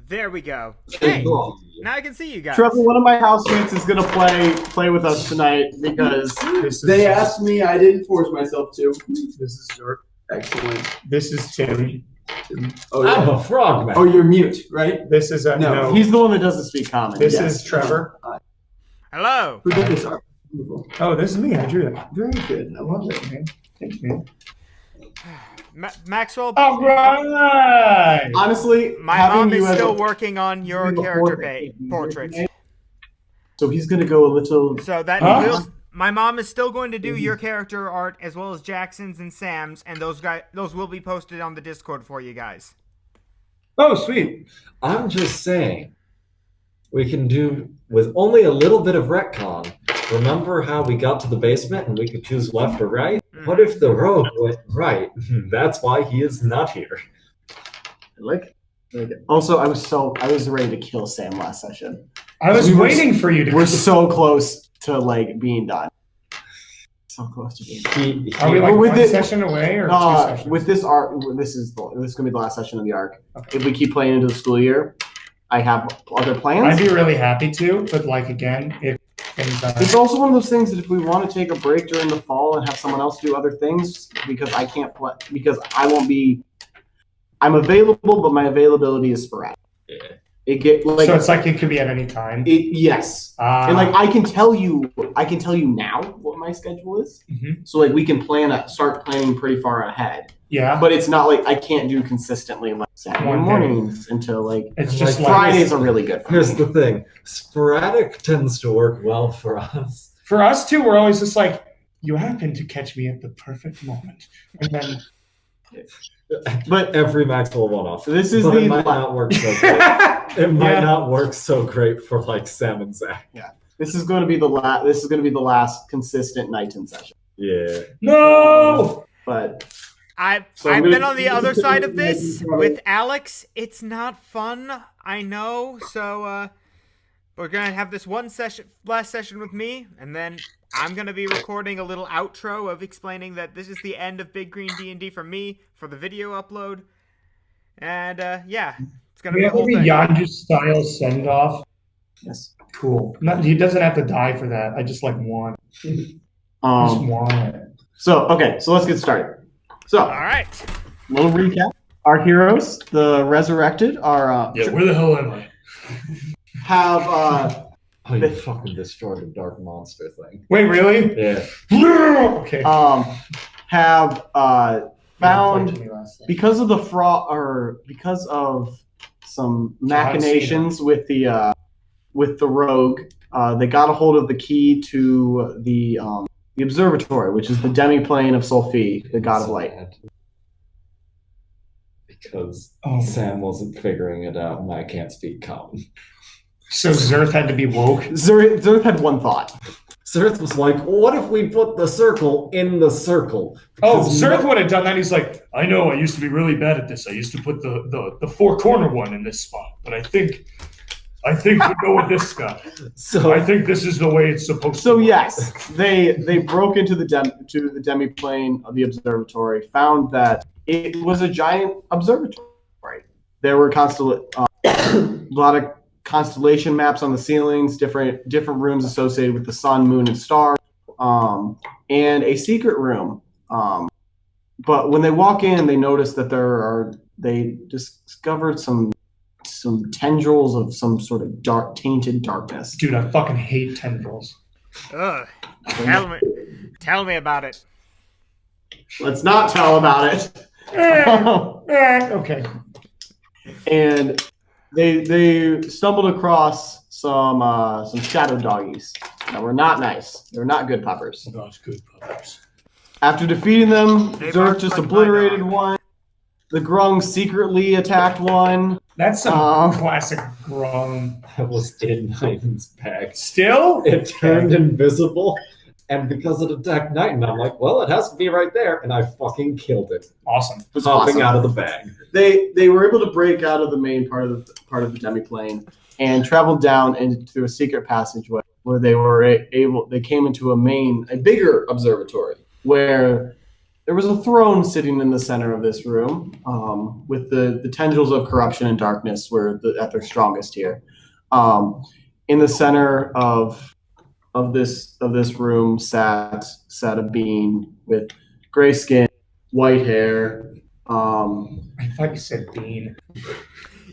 There we go. Hey, now I can see you guys. Trevor, one of my housemates is gonna play with us tonight because they asked me. I didn't force myself to. This is York. Excellent. This is Tim. Oh, yeah. I'm a frog man. Oh, you're mute, right? This is No, he's the one that doesn't speak common. This Yes. is Trevor. Hello. Who did this? Oh, this is me. I drew that. Very good. I love it. Man. Thank you, man. Maxwell, All right. Honestly, my having mom is you as still a- working on your doing a character portrait. portrait. So he's gonna go a little. So that Huh? will, my mom is still going to do your character art as well as Jackson's and Sam's, and those will be posted on the Discord for you guys. Oh, sweet. I'm just saying, we can do with only a little bit of retcon. Remember how we got to the basement and we could choose left or right? What if the rogue went right? That's why he is not here. Like it. Also, I was ready to kill Sam last session. I was We were- waiting for you to. We're so close to like being done. So close to being done. Are we He- like with one it- session away or two sessions? With this arc, this is gonna be the last session of the arc. If we keep playing into the school year, I have other plans. I'd be really happy to, but like again, if things are. It's also one of those things that if we want to take a break during the fall and have someone else do other things, because I can't play, because I won't be. I'm available, but my availability is sporadic. Yeah. It get like So it's like it could be at any time. yes, and like I can tell you now what my schedule is. Mhm. So like we can start planning pretty far ahead. Yeah. But it's not like I can't do consistently like Saturday One day. mornings until like It's just like Fridays are really good for me. Here's the thing: sporadic tends to work well for us. for us too. We're always just like, you happen to catch me at the perfect moment, and then But Every Maxwell one-off. this is But the it might not work so great. It might Yeah. not work so great for like Sam and Zach. this is going to be the last consistent Nighton session. Yeah. no. But I've So I'm been gonna- on the other side of this with Alex. It's not fun, I know. So we're gonna have this last session with me, and then I'm gonna be recording a little outro of explaining that this is the end of Big Green D&D for me for the video upload. And yeah, it's gonna We be a have whole a thing. Yanju style send off. yes, Cool. He doesn't have to die for that. I just like want. I just want it. so let's get started. So All right. little recap: our heroes, the resurrected, are Where the hell am I? have Oh, you fucking destroyed the dark monster thing. Wait, really? Yeah. Okay. have found Played to me last night. because of the fraud or because of some machinations with the rogue, they got a hold of the key to the observatory, which is the demiplane of Solfi, the god of light. Because Oh. Sam wasn't figuring it out and I can't speak common. So Zerth had to be woke. Zerth had one thought. Zerth was like, what if we put the circle in the circle? Oh, Because Zerth would have done that. He's like, I know, I used to be really bad at this. I used to put the four corner one in this spot, but I think we go with this guy. So I think this is the way it's supposed to. So work. yes, they broke into the demiplane of the observatory, found that it was a giant observatory. There were a lot of constellation maps on the ceilings, different rooms associated with the sun, moon, and stars, and a secret room. But when they walk in, they notice that they discovered some tendrils of some sort of tainted darkness. Dude, I fucking hate tendrils. Ugh. Tell me about it. Let's not tell about it. Okay. And they stumbled across some shadow doggies that were not nice. They were not good puppers. That's good puppers. After defeating them, They Zerk barked just like my obliterated dog. one. The Grung secretly attacked one. That's some Um, classic Grung. that was in Nighton's bag. Still? It turned invisible, and because it attacked Nighton, I'm like, well, it has to be right there, and I fucking killed it. Awesome. It was Popping awesome. out of the bag. They were able to break out of the main part of the demiplane and traveled down into a secret passageway where they came into a bigger observatory where there was a throne sitting in the center of this room, with the tendrils of corruption and darkness were at their strongest here. In the center of this room sat a being with gray skin, white hair. I thought you said bean.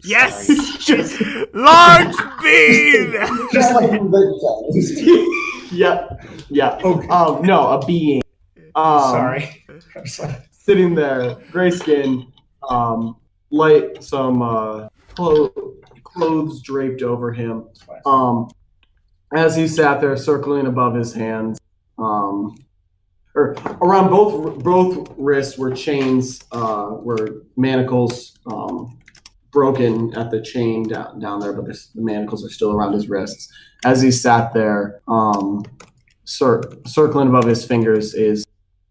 Yes, Sorry. large bean. Just like Yeah. okay. No, a being. Sorry. I'm sorry. Sitting there, gray skin, light, some clothes draped over him. As he sat there, circling above his hands, or around both wrists were chains, were manacles, broken at the chain down there, but the manacles are still around his wrists. As he sat there, circling above his fingers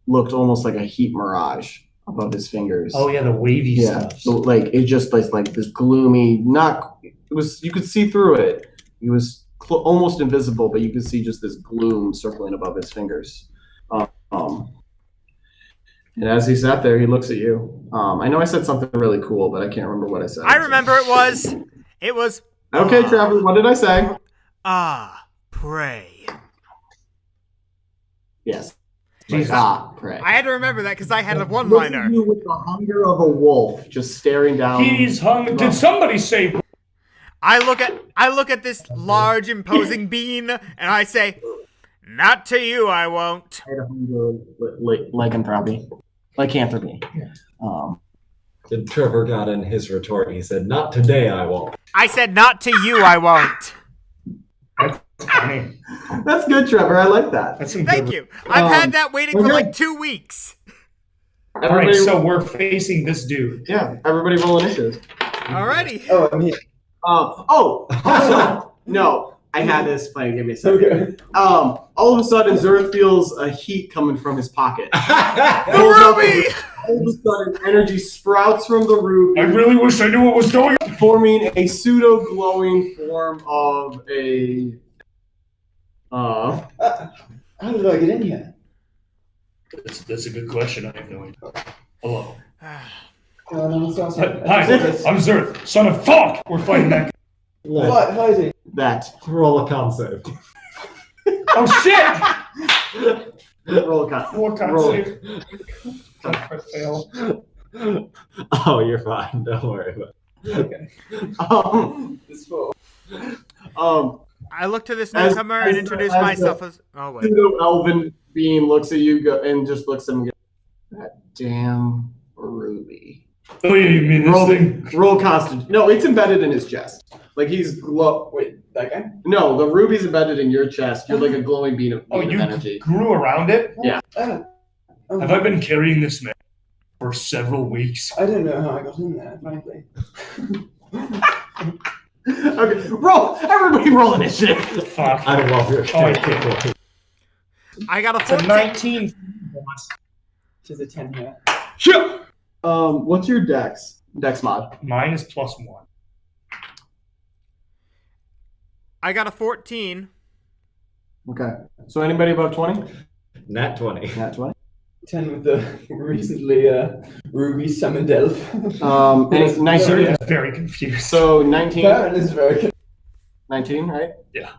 looked almost like a heat mirage above his fingers. Oh yeah, the wavy stuff. So like it just like this gloomy. You could see through it. He was almost invisible, but you could see just this gloom circling above his fingers. And as he sat there, he looks at you. I know I said something really cool, but I can't remember what I said. I remember it was. Okay, Trevor, what did I say? Pray. Yes. Jesus. Pray. I had to remember that because I had a Look at one-liner. you with the hunger of a wolf, just staring down. He's hung. Did somebody say? I look at this large, imposing bean, and I say, "Not to you, I won't." Lycanthropy. Lycanthropy. And Trevor got in his retort. He said, "Not today, I won't." I said, "Not to you, I won't." Funny. That's good, Trevor. I like that. That's some Thank good. you. I've had that waiting for okay. like 2 weeks. All right, so we're facing this dude. Yeah, everybody roll initiative. Alrighty. Oh, I'm here. Also, no, I had this plan. Give me a second. Okay. All of a sudden, Zerth feels a heat coming from his pocket. The Pulls up ruby! All of a sudden, energy sprouts from the ruby, I really wish I knew what was going on. forming a pseudo-glowing form of a... How did I get in here? That's a good question. I have no idea. Hello. No, so sorry. Hi, I'm Zerth, son of fuck. We're fighting that. Look, Fighting. That. roll a con save. Oh shit! Roll a con. What kind Roll. of save? I fail. Oh, you're fine. Don't worry about it. Okay. This four. I look to this As- newcomer as and the- introduce as myself as. Oh wait. Pseudo-elven being looks at you and just looks at him and goes, that damn ruby. Oh yeah, you mean this Roll, thing? roll constant. No, it's embedded in his chest. Like he's Wait, that guy? No, the ruby's embedded in your chest. You're like a glowing beam of, Oh, beam you of energy. grew around it? Oh, Have I been carrying this man for several weeks? I don't know how I got in there, frankly. Okay, roll. Everybody roll initiative. Fuck. I love your Oh, I character. I got a It's a 14. 19. Which is a 10 here. Shit. What's your dex? Dex mod. Mine is +1. I got a 14. Okay. So anybody above 20? Nat 20. Not 20. 10 with the recently Ruby summoned elf. And 19. Zerth is very confused. So 19. Baron is very good. 19, right? Yeah.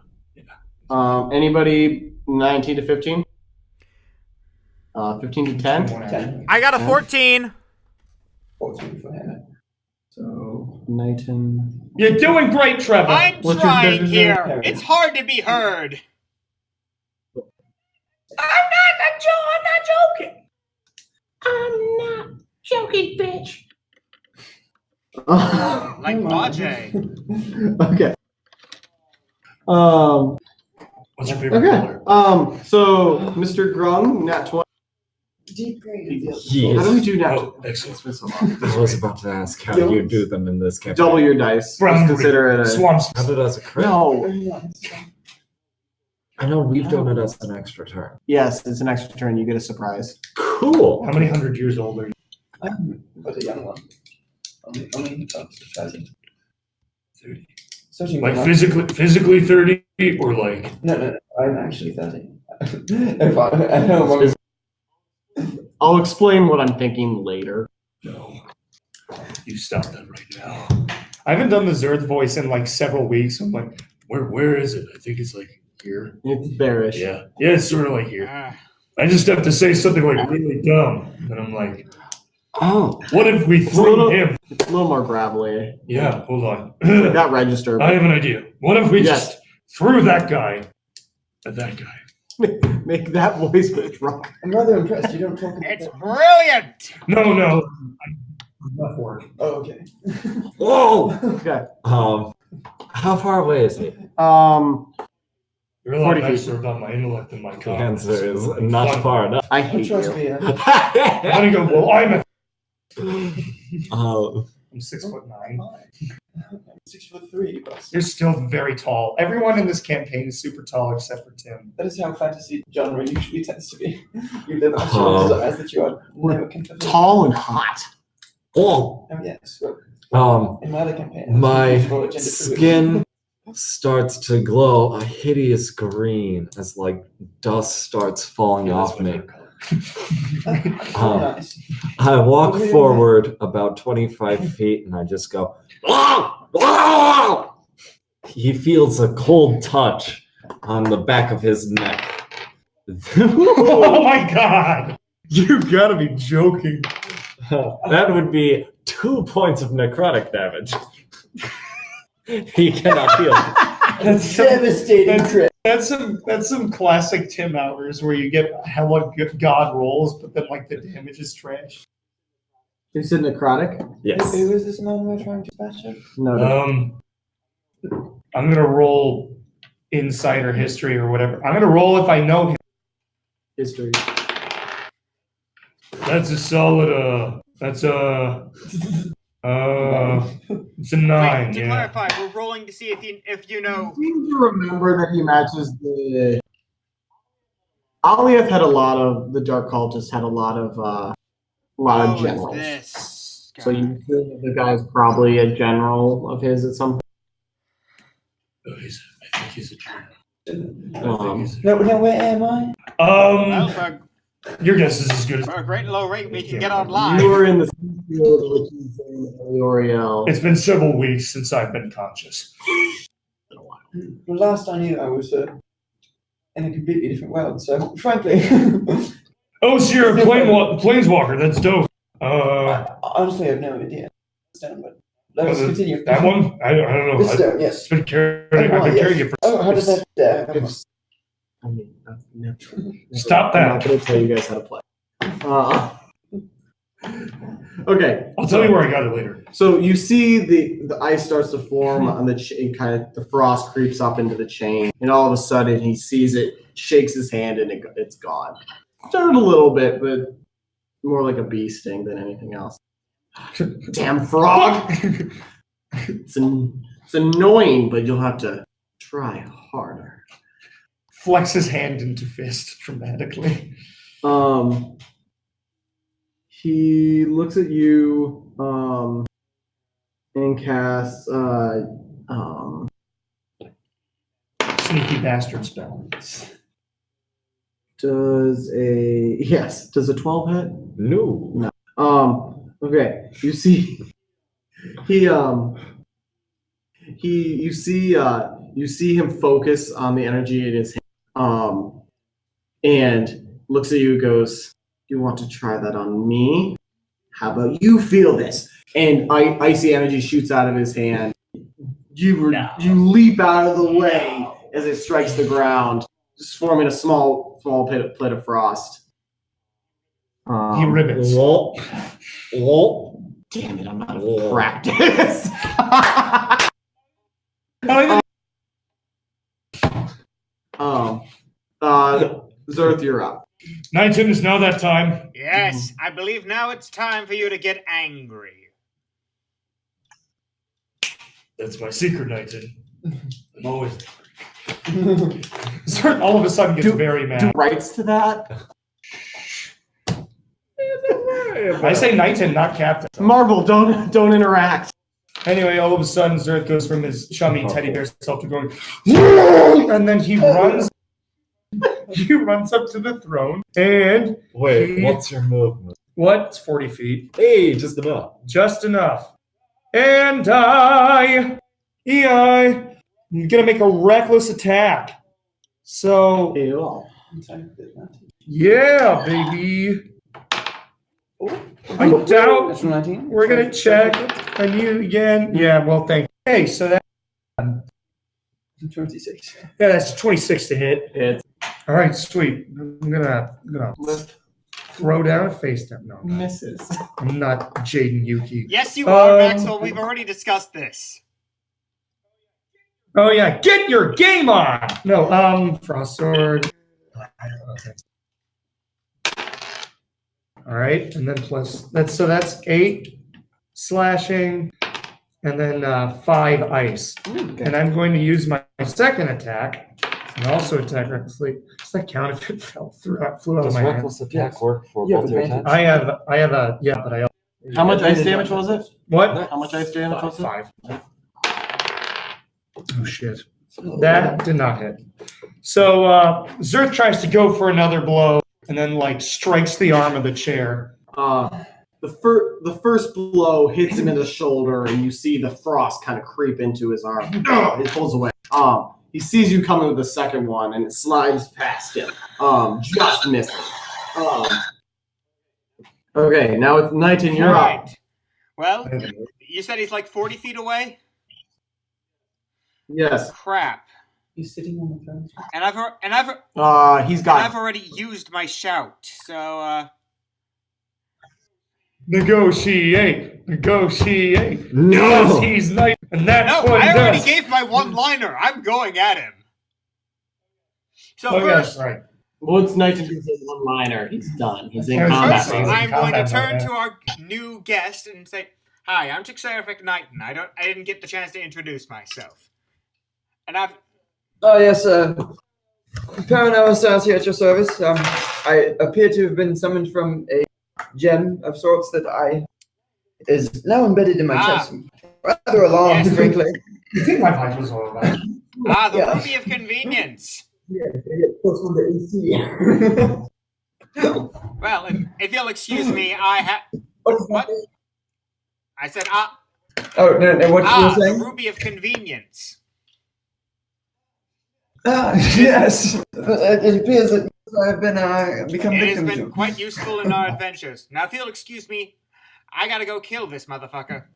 Anybody 19 to 15? 15 to 10? 10. I got a 14. 14 for him. So 19. You're doing great, Trevor. I'm What's your trying definition? here. It's hard to be heard. I'm not joking. I'm not joking, bitch. Like Bajay. Okay. What's your favorite Okay. color? So Mr. Grung, nat 20. Deep green. How do we do nat? Oh, excellent. It's been so long. I was about to ask how you do them in this campaign. Double your dice. Brown Just consider it a. Swamps. How did it as a crit? No. Very nice. I know we've done it as an extra turn. Yes, it's an extra turn. You get a surprise. Cool. How many 100 years old are you? But a young one. Only 30. 30. Searching Like for physically 30 or like No, I'm actually 30. If I know I'll explain what I'm thinking later. No. You stop that right now. I haven't done the Zerth voice in like several weeks. I'm like, where is it? I think it's like here. It's bearish. Yeah, it's sort of like here. Ah. I just have to say something like really dumb, and I'm like, Oh, what if we It's a threw little- him? it's a little more gravelly. Yeah, hold on. That register. I have an idea. What if we Yes. just threw that guy at that guy? Make that voice bit drunk. I'm rather impressed. You don't talk about It's that. brilliant. No. Enough work. Oh, okay. Whoa! Okay. How far away is he? You're a lot 40 feet. nicer about my intellect than my The confidence. answer is not far enough. I Don't hate trust you. me. I'm gonna go. Well, I'm 6'9". I'm 6'3", but You're still very tall. Everyone in this campaign is super tall except for Tim. that is how fantasy genre usually tends to be. You live up to Oh. your desires that you are never can fulfill. Tall and hot. Oh, Oh, yes. Well, in my other campaign, I was my looking for gender fluid. skin starts to glow a hideous green as like dust starts falling Yeah, that's off my me. favorite color. Oh, nice. I walk Really forward about 25 feet and I just go, "Ah! Ah!" He feels a cold touch on the back of his neck. Oh my god! You gotta be joking. That would be 2 points of necrotic damage. He cannot heal. That's some, Devastating that's- crit. that's some classic Tim hours where you get hella good god rolls, but then like the damage is trash. You said necrotic? Yes. Who is this man we're trying to bash up? No. I'm gonna roll insider history or whatever. I'm gonna roll if I know him. History. That's a solid. It's a Wait, 9. to Yeah. clarify, we're rolling to see if you know. Seem to remember that he matches the. Alioth had a lot of the Dark Cultists had a lot of Oh, generals. it's this. So you assume that the guy's probably a general of his at some point. Oh, I think he's a general. No, where am I? Well, for Your guess is as good as. a great low rate, we can get online. You were in the field, which is in Oriel. It's been several weeks since I've been conscious. Well, last I knew, I was in a completely different world. So, frankly, Oh, so you're a planeswalker. That's dope. I honestly have no idea. But let's continue. That one? I don't know. This stone, yes. I've been carrying it for. Oh, how does that? I mean, never, Stop I'm that. not going to tell you guys how to play. Okay. I'll tell you where I got it later. So you see the ice starts to form on the chain, kind of the frost creeps up into the chain, and all of a sudden he sees it, shakes his hand, and it's gone. Stirred a little bit, but more like a bee sting than anything else. Damn frog! It's annoying, but you'll have to try harder. Flex his hand into fist dramatically. He looks at you, and casts, Sneaky bastard spell. does a 12 hit? No. Okay. You see, you see him focus on the energy in his hand, and looks at you and goes, "You want to try that on me? How about you feel this?" And icy energy shoots out of his hand. You leap out of the way as it strikes the ground, just forming a small pit of frost. He ribbons. Whoa. Whoa. Damn it, I'm out of practice. Zerth, you're up. Nighton, is now that time. Yes, I believe now it's time for you to get angry. That's my secret, Nighton. I'm always angry. Zerth all of a sudden gets very mad. Do rights to that? I say Nighton, not Captain. Marvel, don't interact. Anyway, all of a sudden, Zerth goes from his chummy teddy bear self to going, and then he runs He runs up to the throne and Wait, what's your movement? what's 40 feet? Hey, just enough. Just enough. And I'm gonna make a reckless attack. So yeah, baby. I doubt That's 19. we're gonna check on you again. Yeah, well, thank you. Okay, so that 26. yeah, that's 26 to hit. It's All right, sweet. I'm gonna throw down a face down. No, misses. I'm not Jaden Yuki. Yes, you are, Maxwell. We've already discussed this. Oh yeah, get your game on. No, frost sword. Okay. All right, and then plus that's 8 slashing, and then 5 ice. And I'm going to use my second attack and also attack recklessly. Does that count if it flew out of Does my hand? reckless attack work for Yeah, both but your advantage. attacks? I have a but I How much ice damage was it? what? How much ice damage was it? 5. Oh shit. That did not hit. So Zerth tries to go for another blow and then like strikes the arm of the chair. The first blow hits him in the shoulder, and you see the frost kind of creep into his arm. It pulls away. He sees you coming with the second one, and it slides past him. Just missing. Okay, now it's 19. You're up. Right. Well, you said he's like 40 feet away? Yes. Crap. He's sitting on the throne. And I've He's I've got. already used my shout. So Negotiate. No. Because he's nice, and that's no, what he I already does. gave my one-liner. I'm going at him. So Oh first, yes, right. Once 19 gives his one-liner, he's done. He's in First, combat. first He's in I'm going to combat turn mode, to our new guest and say, "Hi, I'm Tixerific Knighton. I didn't get the chance to introduce myself." And I've Oh, yes, Paranel stands here at your service. I appear to have been summoned from a gem of sorts that is now embedded in my Ah. chest. Rather alarmed, Yes. frankly. You think my voice was all about? the Yeah. Ruby of Convenience. Yeah, I get close on the AC. Well, if you'll excuse me, I have. What? I said, Oh, no, what you were the saying? Ruby of Convenience. Yes. It appears that I have been become It has victim been to. quite useful in our adventures. Now, if you'll excuse me, I gotta go kill this motherfucker.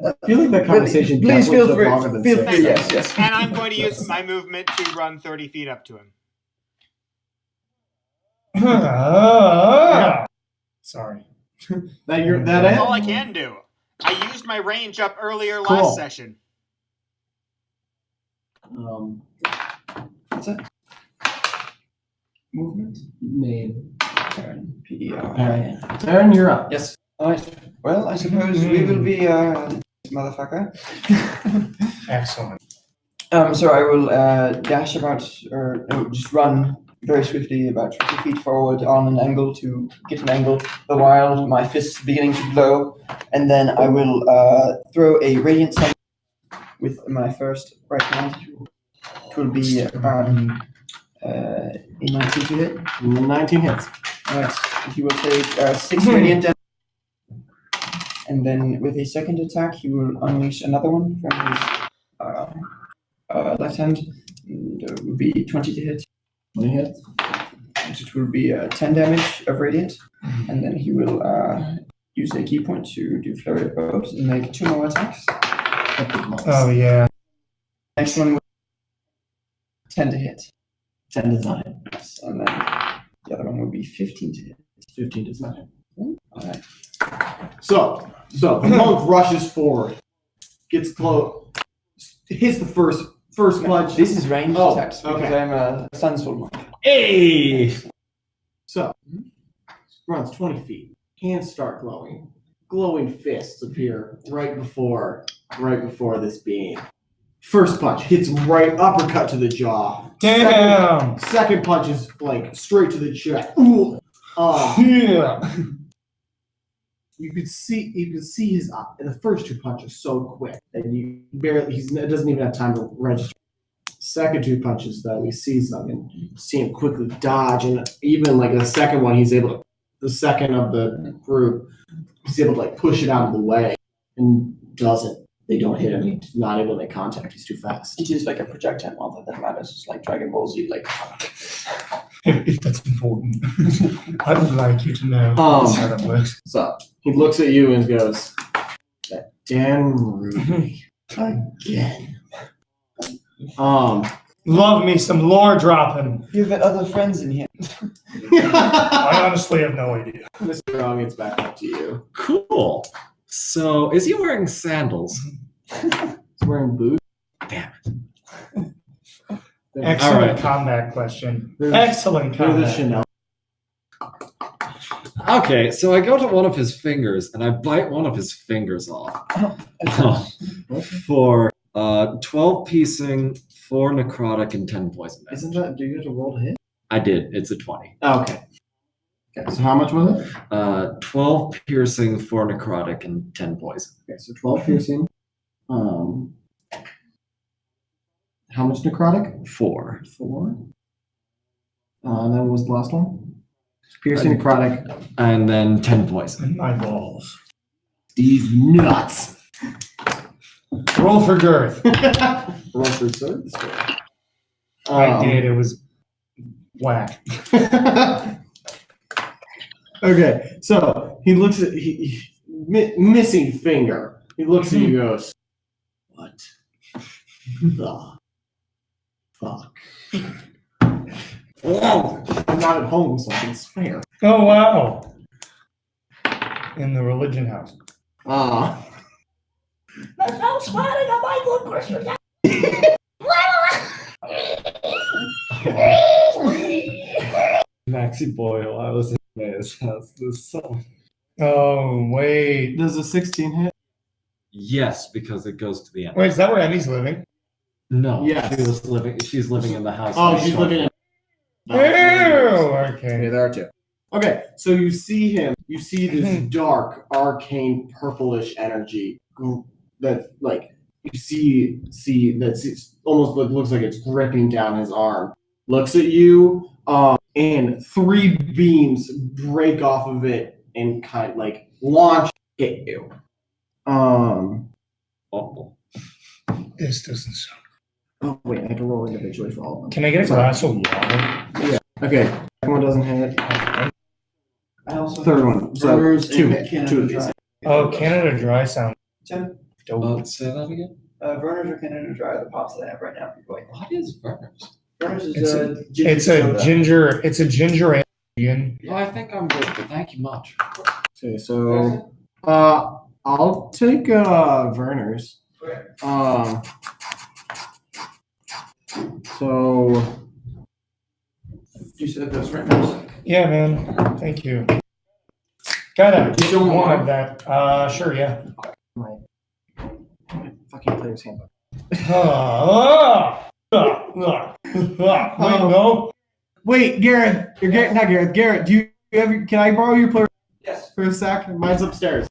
I feel like that conversation. Please definitely feel took free. longer than Feel 6 free. Yes, seconds. yes. And I'm going to use my movement to run 30 feet up to him. Sorry. That That's all I it? can do. I used my range up earlier Cool. last session. What's that? Movement? Main. Turn. PDR. Alright. Aaron, you're up. Yes. All right. Well, I suppose we will be motherfucker. Excellent. So I will dash about, or no, just run very swiftly about 50 feet forward on an angle to get an angle, the while my fists beginning to glow, and then I will throw a radiant sun with my first right hand. It will be a 19 to hit. 19 hits. Right. He will take 6 radiant damage. And then with a second attack, he will unleash another one from his left hand. And it will be 20 to hit. 20 hits. And it will be 10 damage of radiant. And then he will use a key point to do flurry of blows and make 2 more attacks. Oh yeah. Next one will 10 to hit. 10 does not hit. Yes. And then the other one will be 15 to hit. 15 does not hit. Alright. So the monk rushes forward, gets close, hits the first punch. This is ranged Oh, attacks because okay. I'm a Sunsword monk. Hey! So runs 20 feet. Hands start glowing. Glowing fists appear right before this being. First punch hits him right, uppercut to the jaw. Damn. Second punch is like straight to the chest. Ooh. Yeah. You could see his the first 2 punches so quick that you barely it doesn't even have time to register. second two punches, though, he sees them and see him quickly dodge, and even like the second one, he's able to. The second of the group, he's able to like push it out of the way, and doesn't. They don't hit him. He's not able to make contact. He's too fast. It is like a projectile model that matters. It's like Dragon Ball Z. Like If that's important, I would like you to know Um, how that works. So he looks at you and goes, "That damn Ruby again." Love me some lore dropping. you've got other friends in here. I honestly have no idea. Mr. Wrong, it's back up to you. Cool. So, is he wearing sandals? He's wearing boots. Damn Excellent All right. combat question. There's- Excellent They're the combat. Chanel. Okay, so I go to one of his fingers and I bite one of his fingers off. For 12 piecing, 4 necrotic, and 10 poison damage. Isn't that? Do you have to roll to hit? I did. It's a 20. Okay. Okay. So how much was it? 12 piercing, 4 necrotic, and 10 poison. Okay. So 12 piercing. How much necrotic? 4. 4. And then what was the last one? Piercing necrotic. And then 10 poison. My balls. These nuts. Roll for girth. Roll for service. I did. It was whack. Okay, so he looks at missing finger. He looks at you and goes, "What the fuck?" Oh, I'm not at home, so I can swear. Oh wow! In the religion house. There's no swearing on my good Christian. Maxi Boyle, I was in his house this summer. Oh wait. Does a 16 hit? Yes, because it goes to the end. Wait, is that where Emmy's living? No, Yes. she's living in the house. Oh, next she's door. living in. Ew. Okay, Okay. there are two. Okay, so you see him. You see this dark, arcane, purplish energy that, like, you see that's almost looks like it's gripping down his arm. Looks at you, and 3 beams break off of it and kind of like launch at you. Oh. This doesn't sound. Oh wait, I have to roll individually for all of them. Can I get a glass of water? Okay, second one doesn't hit. I also Third one, so Burners two and Canada of these. Dry. Oh, Canada Dry sound Tim, dope. Say that again? Burners or Canada Dry are the pops that I have right now. People like, What is Burners? Burners is It's ginger It's a soda. ginger. It's a ginger ale. Ian. Oh, I think I'm good, but thank you much. Okay, so I'll take Werner's. So You said those right now. Yeah, man. Thank you. Gotta You don't one want- of that. Sure, yeah. my fucking player's handbook. Wait, no. Wait, Garrett, not Garrett. Garrett, do you have? Can I borrow your player Yes. for a sec? Mine's upstairs.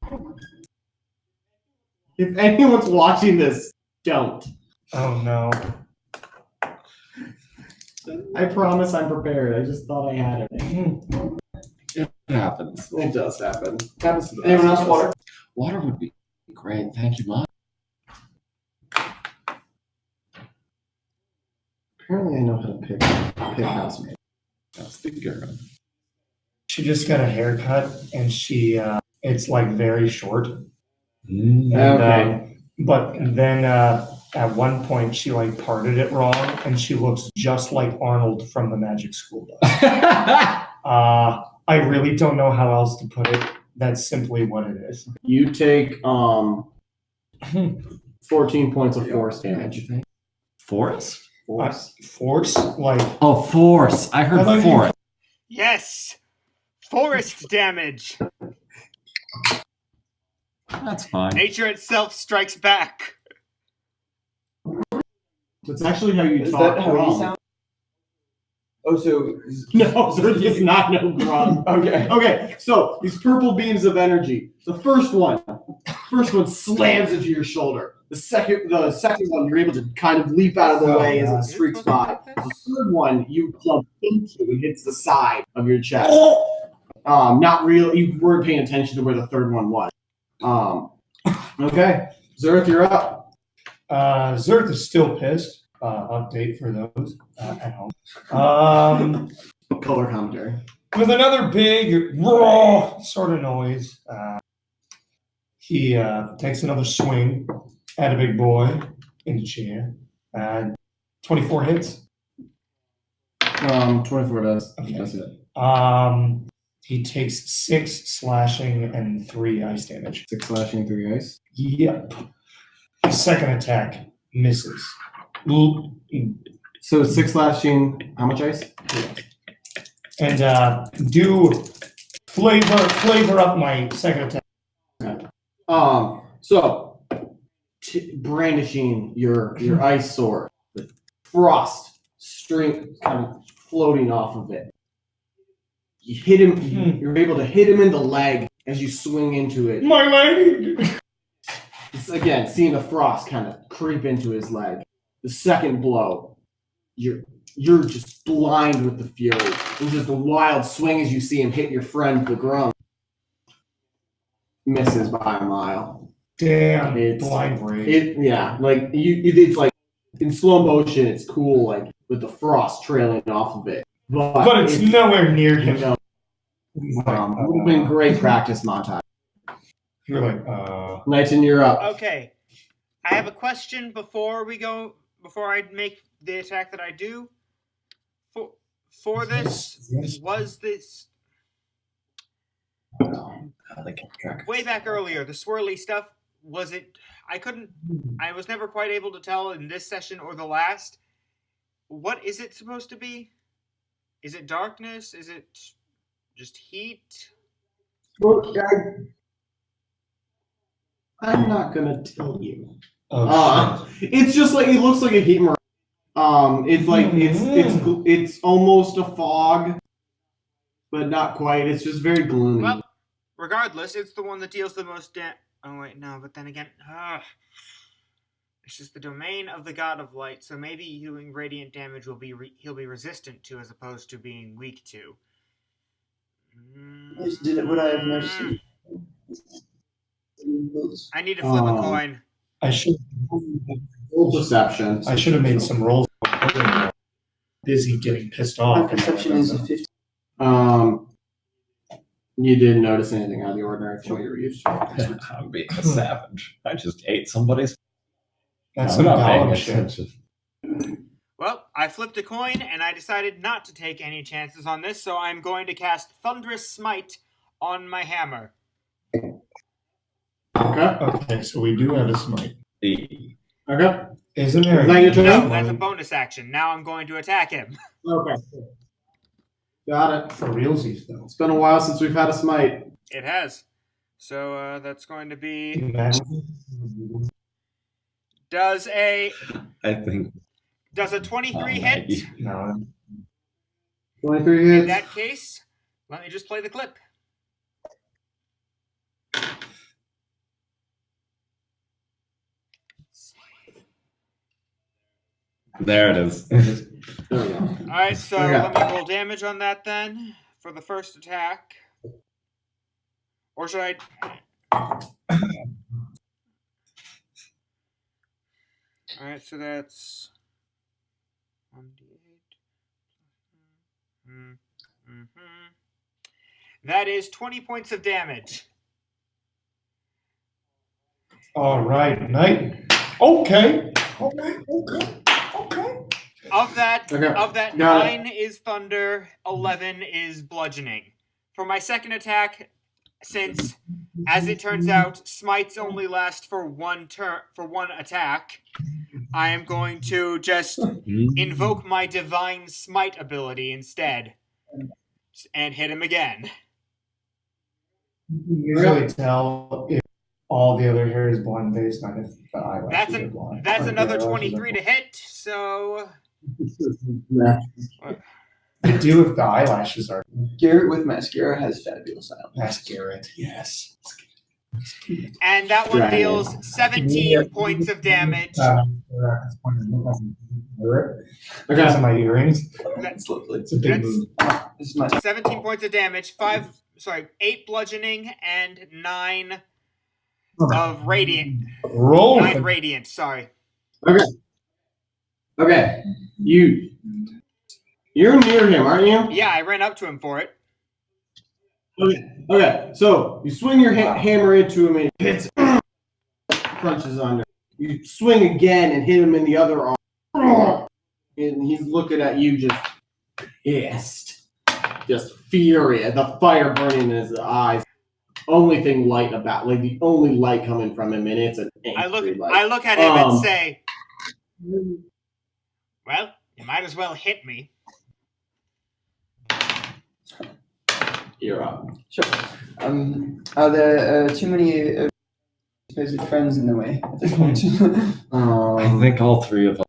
If anyone's watching this, don't. Oh no. I promise I'm prepared. I just thought I had it. It happens. It does happen. Happens to the best Anyone of else us. water? Water would be great. Thank you much. Apparently, I know how to pick housemates. That's the girl. She just got a haircut and she it's like very short. Mm. And, Okay. but then at one point she like parted it wrong and she looks just like Arnold from the Magic School does. I really don't know how else to put it. That's simply what it is. You take 14 points of force damage. Forest? Force, like Oh, force. I heard How about you? forest. Yes! Forest damage! That's fine. Nature itself strikes back. That's actually how you Is talk. that how Grum. you sound? Oh, so No, there does not know Grum. okay. Okay, so these purple beams of energy. The first one slams into your shoulder. The second one, you're able to kind of leap out of the Oh, way as God. it streaks by. The third one, you jump into and hits the side of your chest. Not real. You weren't paying attention to where the third one was. Okay, Zerth, you're up. Zerth is still pissed. Update for those at home. Color commentary. With another big raw sort of noise, he takes another swing at a big boy in the chair. 24 hits. 24 does. Okay. That's it. He takes 6 slashing and 3 ice damage. 6 slashing, 3 ice. Yep. His second attack misses. So 6 slashing, how much ice? And do flavor up my second attack. So brandishing your ice sword with frost string kind of floating off of it. You hit him. You're able to hit him in the leg as you swing into it. My leg. It's, again, seeing the frost kind of creep into his leg. The second blow, you're just blind with the fury. And just a wild swing as you see him hit your friend, the grown. Misses by a mile. Damn. It's- Blind rage. It's like in slow motion. It's cool, like with the frost trailing off of it. But it's nowhere near you him. know, would have been great practice montage. You're like, Knighton, you're up. Okay, I have a question before I make the attack that I do. For this, Yes. was this way back earlier, the swirly stuff, was it, I was never quite able to tell in this session or the last. What is it supposed to be? Is it darkness? Is it just heat? Well, I'm not gonna tell you. oh, It's just like it looks like a heat mirage. It's like it's almost a fog, but not quite. It's just very gloomy. Well, regardless, it's the one that deals the most oh wait, no, but then again, it's just the domain of the God of Light, so maybe doing radiant damage will be he'll be resistant to as opposed to being weak to. Would I have noticed it? I need to flip a coin. I should Roll perception. I should have made some rolls. Busy getting pissed off. My perception is a 50. You didn't notice anything out of the ordinary from what you were used to. I'm being a savage. I just ate somebody's. That's I'm some not paying Gollum shit. attention. Well, I flipped a coin and I decided not to take any chances on this, so I'm going to cast Thunderous Smite on my hammer. Okay. Okay, so we do have a smite. Okay. Isn't there? Is that your turn? No, that's a bonus action. Now I'm going to attack him. Okay. Got it. For realsies, though. It's been a while since we've had a smite. It has. So that's going to be... Imagine. Does a I think. 23 hit? No. 23 In hits. that case, let me just play the clip. There it is. There we go. Alright, so Okay. let me roll damage on that then for the first attack. Or should I... Alright, so that's 1d8. That is 20 points of damage. All right, Knight. Okay. Of that, Okay. Got 9 is thunder, 11 is bludgeoning. For my second attack, since, as it turns out, smites only last for one attack, I am going to just invoke my divine smite ability instead, and hit him again. You usually tell if all the other hair is blonde based on if the eyelashes are blonde. That's Or another the eyelashes are 23 to hit. So I do if the eyelashes are Garrett with mascara has fabulous eyes. mascara. Yes. And that one Dragon. deals 17 points of damage. Because of my earrings. It's lovely. It's a big That's- move. This is my 17 points of damage, 8 bludgeoning, and 9 of radiant. Roll. 9 radiant, sorry. Okay. You're near him, aren't you? Yeah, I ran up to him for it. Okay. So you swing your hammer into him and he hits, crunches on him. You swing again and hit him in the other arm, and he's looking at you just pissed, just furious. The fire burning in his eyes. Only thing light about, like the only light coming from him, and it's an angry light. I look at him and say, well, you might as well hit me. You're up. Sure. Are there too many supposed friends in the way at this point? I think all three of us.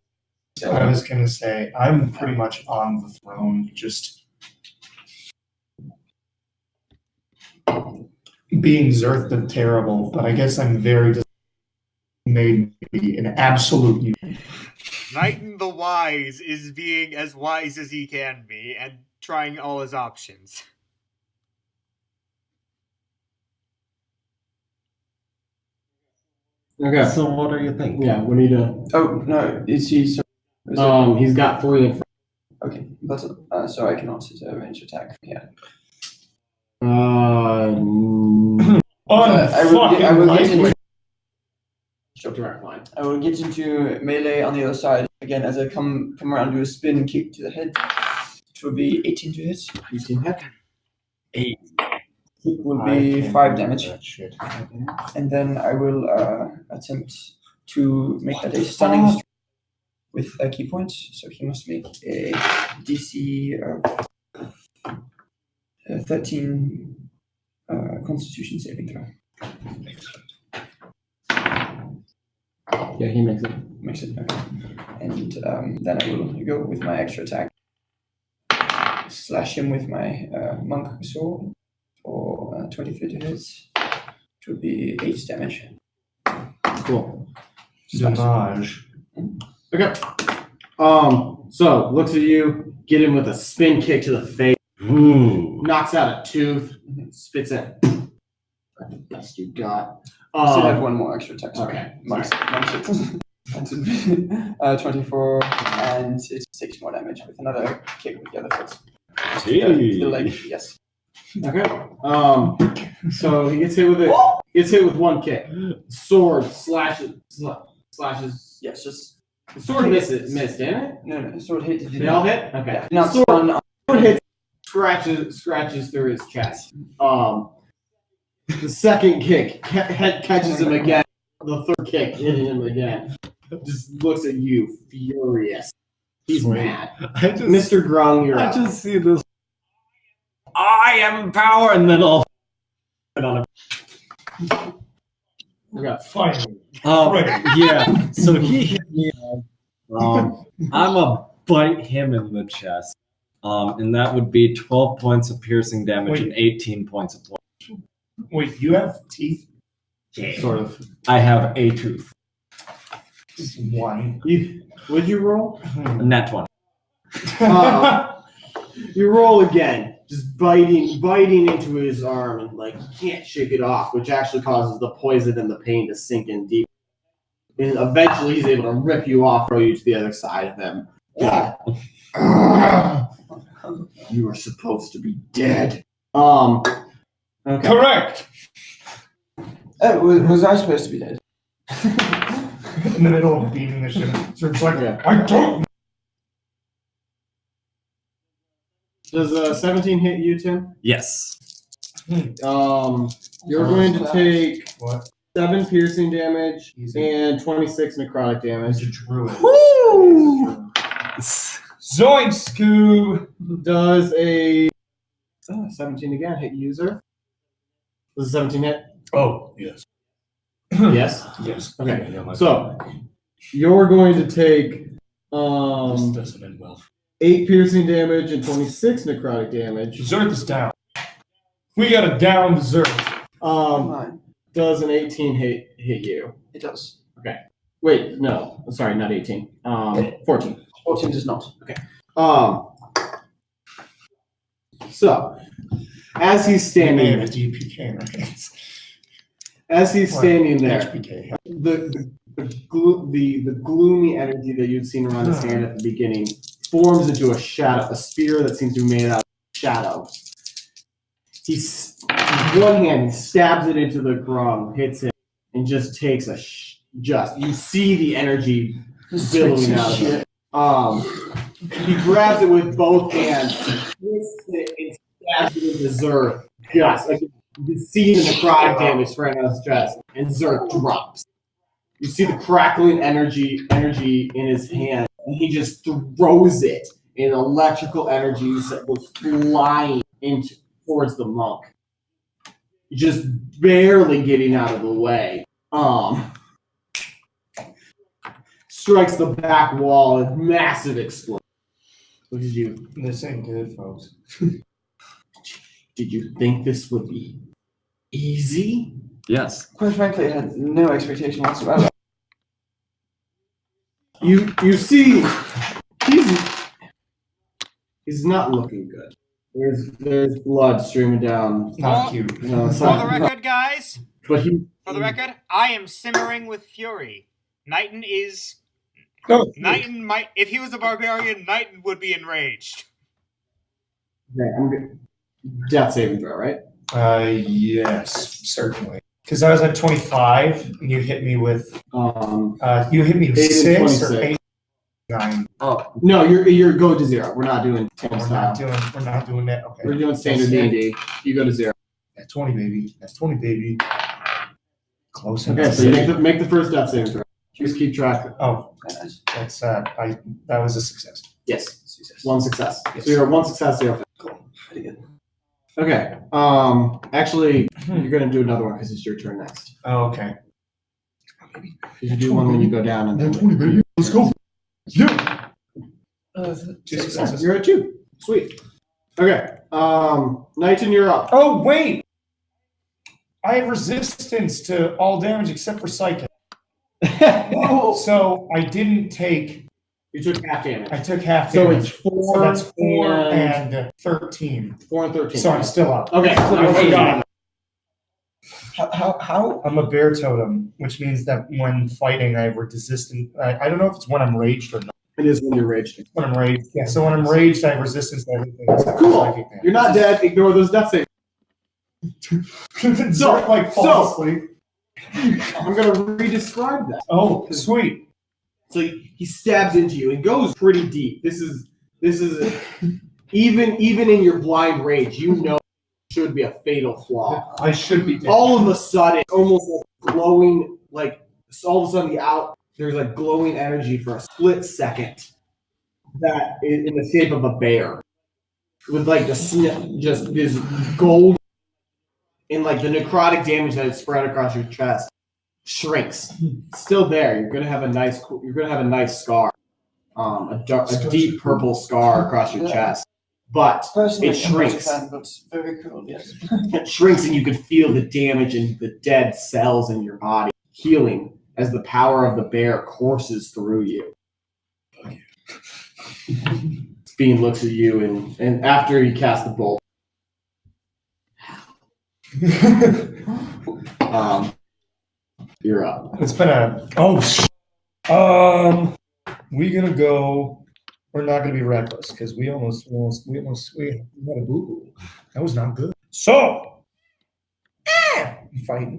I was gonna say I'm pretty much on the throne, just being Zerth the Terrible, but I guess I'm very made me an absolute. Knighton the Wise is being as wise as he can be and trying all his options. Okay. So what are you thinking? Yeah. What are you doing? Oh no, is he? So, He's got 4 in front. okay, but so I cannot hit a range attack. Yeah. Uh, I will get into. direct line. I will get into melee on the other side again as I come around, do a spin kick to the head. It will be 18 to hit. 18 hit. It will be 5 damage, That shit. and then I will attempt to make that a stunning strike with a key point. So he must make a DC 13 Constitution saving throw. Yeah, he makes it. Makes it okay. And then I will go with my extra attack. Slash him with my monk sword for 23 to hit. It would be 8 damage. Cool. Damage. Okay. So looks at you, get him with a spin kick to the face, Ooh. knocks out a tooth, spits it. That's the best you got. I still have one more extra attack. Sorry. Okay. Minus 24, and it's 6 more damage with another kick with the other foot. The leg, yes. Okay. So he gets hit with it. Gets hit with one kick. Sword slashes. Yes, just. The sword missed, didn't it? No, sword hit. They all hit? Okay. Yeah, not Sword stun. hits, scratches through his chest. The second kick catches him again. The third kick hitting him again. Just looks at you, furious. He's Sweet. mad. I just, Mr. Grung, you're I up. just see this. I am power, and then I'll on Okay. Finally. him. Yeah. So he hit me. I'm gonna bite him in the chest. And that would be 12 points of piercing damage Wait. and 18 points of bludgeoning. Wait, you have teeth? Sort of. I have a tooth. One. Would you roll? Net one. You roll again, just biting into his arm, and like you can't shake it off, which actually causes the poison and the pain to sink in deep. And eventually, he's able to rip you off, throw you to the other side of him. You are supposed to be dead. Okay. Correct. Oh, was I supposed to be dead? In the middle of beating the shit. So it's like, Yeah. I don't. Does 17 hit you, Tim? Yes. You're going to take What? 7 piercing damage Easy. and 26 necrotic As damage. a druid. Woo! Zoink, Scoob! Does a 17 again hit user? Does a 17 hit? Oh, yes. Yes. Yes. Okay. Yeah, my So you're going to take this doesn't end well. 8 piercing damage and 26 necrotic damage. Zerth is down. We gotta down Zerth. Come on. Does an 18 hit you? It does. Wait, no. Sorry, not 18. 14. 14 does not. So, as he's standing, DPK, right? as he's standing there, HPK. the gloomy energy that you'd seen around his hand at the beginning forms into a shadow, a spear that seems to be made out of shadows. He's one hand, he stabs it into the ground, hits it, and just takes you see the energy billowing out of it. He grabs it with both hands, twists it, and stabs it into Zerg. Just like you can see the necrotic damage spraying on his chest, and Zerg drops. You see the crackling energy in his hand, and he just throws it, and electrical energy goes flying towards the monk, just barely getting out of the way. Strikes the back wall, and massive explosion. What did you? This ain't good, folks. Did you think this would be easy? Yes. Quite frankly, I had no expectation whatsoever. You see, he's not looking good. There's blood streaming down. Not cute. You know, it's For the not- record, guys, but he. for the record, I am simmering with fury. Knighton is. Oh, Knighton might. If he was a barbarian, Knighton would be enraged. Okay, I'm good. Death saving throw, right? Yes, certainly. Because I was at 25, and you hit me with you hit me with 8 and 6 or 26. 8, 9. Oh, No, you're go to 0. We're not doing 10 We're style. not doing that. Okay. We're doing standard D&D. You go to 0. That's 20, baby. That's 20, baby. Close Okay, enough. so you make the first death saving throw. Just keep track. Oh, Nice. that's that was a success. Yes, Success. one success. Yes. So you're at 1 success, 0 fail. Cool. Pretty good. Okay. Actually, you're gonna do another one because it's your turn next. Oh, okay. You do one when you go down and then. 20, baby. Let's go. Yeah. Two Success. successes. You're at 2. Sweet. Okay. Knighton, you're up. Oh, wait. I have resistance to all damage except for psychic. So I didn't take. You took half damage. I took half So damage. it's 4. So that's 4 and and 13. 4 and 13. So I'm still up. Okay. I forgot. How? I'm a bear totem, which means that when fighting, I have resistance. I don't know if it's when I'm raged or not. It is when you're raged. When I'm raged, yeah. So when I'm raged, I have resistance to everything. except for Cool. psychic damage. You're not dead. Ignore those death saves. Zerk, like falls asleep. I'm gonna re-describe that. Oh, sweet. So he stabs into you and goes pretty deep. This is even in your blind rage, you know it should be a fatal flaw. I should be dead. All of a sudden, almost like glowing, like all of a sudden there's like glowing energy for a split second that is in the shape of a bear with like just this gold and like the necrotic damage that is spread across your chest shrinks. It's still there. You're gonna have a nice scar, a deep purple scar across your chest, but Personally, it I'm not a shrinks. fan, but very cool. Yes. It shrinks, and you can feel the damage in the dead cells in your body healing as the power of the bear courses through you. Bean looks at you, and after you cast the bolt, you're up. It's been a we gonna go. We're not gonna be reckless because we almost had a boo boo. That was not good. So, I'm fighting.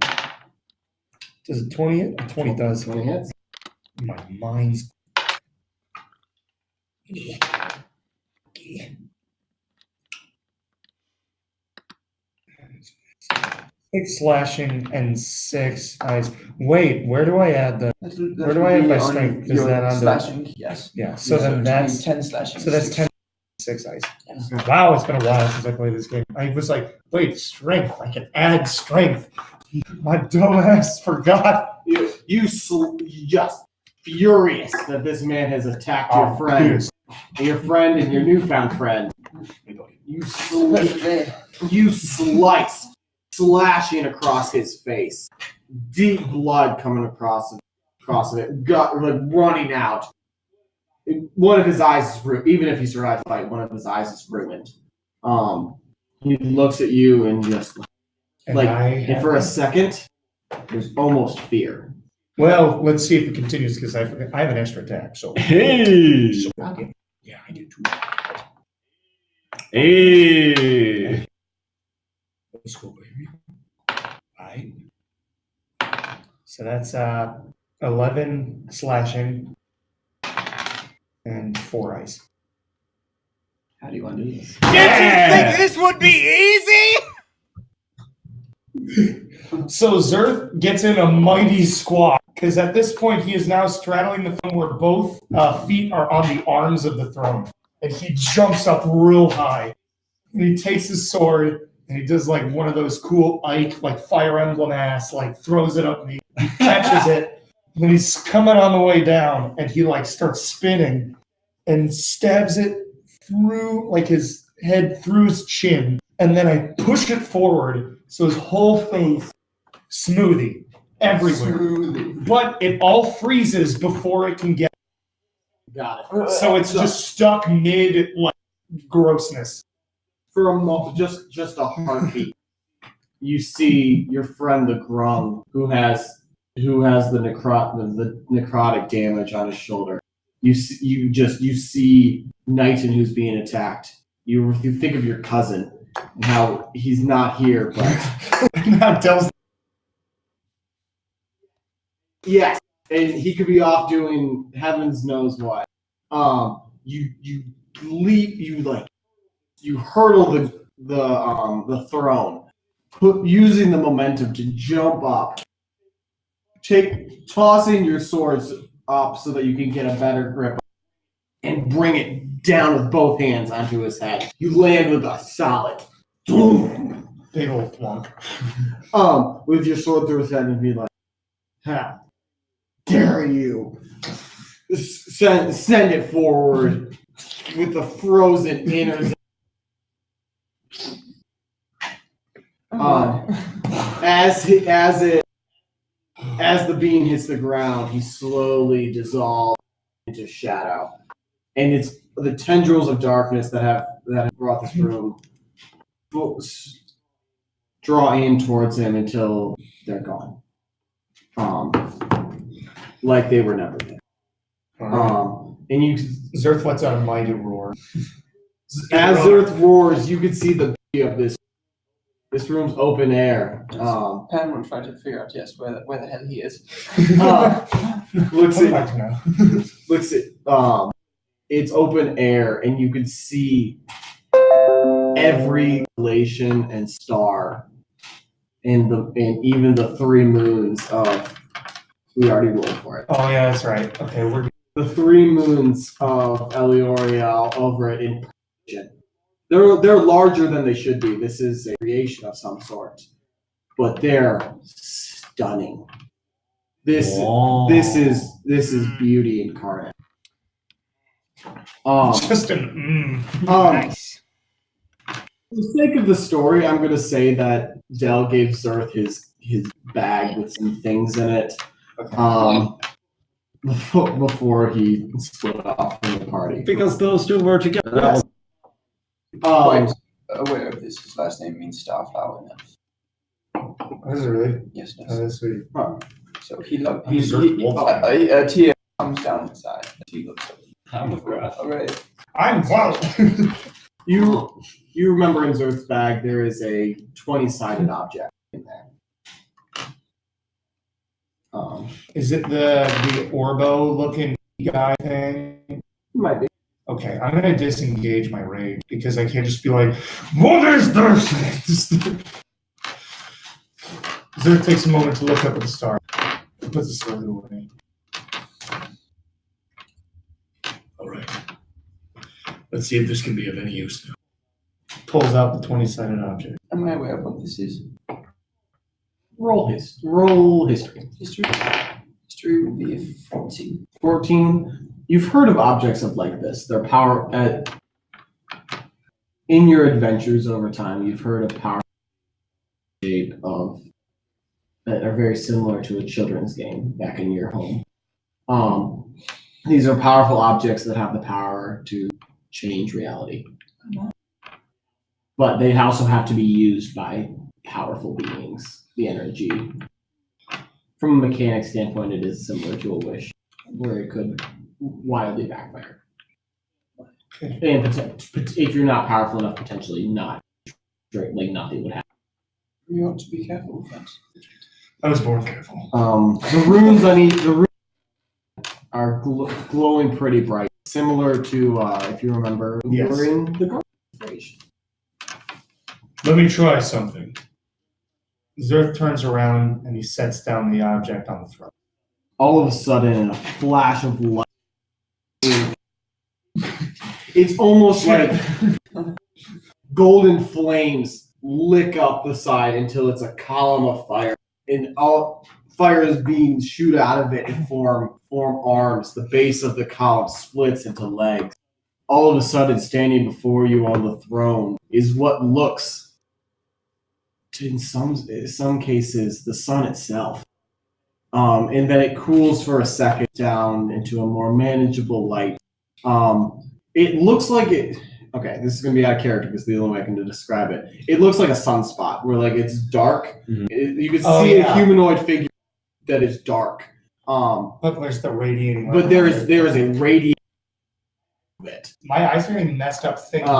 Does it 20 hit? 20 does. 20 hits. My mind's. 6 slashing and 6 eyes. Wait, where do I add the? Where do I have my strength? Is that on the- slashing? Yes. Yeah, so Yes, then it would be that's 10 slashing. so that's 10, 6 eyes. Yes. Wow, it's been a while since I played this game. I was like, wait, strength. I can add strength. My dumbass forgot. You just furious that this man has attacked your friend, and your friend and your newfound friend. You slice, slashing across his face. deep blood coming across of it, gut like running out. One of his eyes is ruined. Even if he survives the fight, one of his eyes is ruined. He looks at you and just and for a second, there's almost fear. Well, let's see if it continues because I have an extra attack. So Hey, yeah, I do too. hey. Let's go, baby. Alright. So that's 11 slashing and 4 ice. How do you want to do this? Did you think this would be easy? So Zerth gets in a mighty squat because at this point he is now straddling the throne where both feet are on the arms of the throne, and he jumps up real high and he takes his sword and he does like one of those cool Ike like Fire Emblem ass like throws it up and he catches it, and then he's coming on the way down and he like starts spinning and stabs it through like his head through his chin, and then I push it forward so his whole face smoothie everywhere. But it all freezes before it can get. Got it. So it's just stuck mid like grossness. For a just a heartbeat, you see your friend the Grung, who has the necrotic damage on his shoulder. You see Knighton who's being attacked. You think of your cousin and how he's not here, but Now Del's yes, and he could be off doing heavens knows what. You leap, you hurdle the throne, using the momentum to jump up, tossing your swords up so that you can get a better grip, and bring it down with both hands onto his head. You land with a solid, boom, big old flunk. with your sword through his head and be like, "Ha, dare you? Send it forward with the frozen innards." As the beam hits the ground, he slowly dissolves into shadow, and it's the tendrils of darkness that have brought this room draw in towards him until they're gone, like they were never there. And you, Zerth lets out a mighty roar. as Earth roars, you can see the beauty of this. This room's open air. Pan will try to figure out, yes, where the hell he is. Looks at it's open air, and you can see every relation and star, and even the 3 moons of. We already rolled for it. Oh yeah, that's right. Okay, we're The 3 moons of Eliorial over it in Persian. They're larger than they should be. This is a creation of some sort, but they're stunning. This is beauty incarnate. just an Nice. For the sake of the story, I'm going to say that Del gave Zerth his bag with some things in it. Before he split off from the party. Because those two were together. That was Quite aware of this. His last name means starflower. Is it really? Yes, it Oh, does. that's sweet. So tear comes down inside. He looks up. out of breath. Already. I'm wow. You remember in Zerth's bag there is a 20-sided object in there. Is it the Orbo looking guy thing? Might be. Okay, I'm gonna disengage my rage because I can't just be like, what is this? Zerth takes a moment to look up at the star. He puts the sword away. Alright. Let's see if this can be of any use. Pulls out the 20-sided object. Am I aware of what this is? Roll history. History? History would be a 14. 14. You've heard of objects of like this. Their power in your adventures over time. You've heard of power shape of that are very similar to a children's game back in your home. These are powerful objects that have the power to change reality. But they also have to be used by powerful beings, the energy. From a mechanic standpoint, it is similar to a wish, where it could wildly backfire. And if you're not powerful enough, potentially not, like nothing would happen. You ought to be careful with that. I was born careful. The runes on each the runes are glowing pretty bright, similar to if you remember, you Yes. were in the garden stage. Let me try something. Zerth turns around and he sets down the object on the throne. All of a sudden, in a flash of light, it's almost like golden flames lick up the side until it's a column of fire, and all fire is being shoot out of it and form arms. The base of the column splits into legs. All of a sudden, standing before you on the throne is what looks, in some cases, the sun itself. And then it cools for a second down into a more manageable light. It looks like it. Okay, this is gonna be out of character because the only way I can describe it. It looks like a sunspot where like it's dark. You can see a humanoid figure that is dark. But there's the radiating. But there is a radiant bit. My eyes are getting messed up thinking.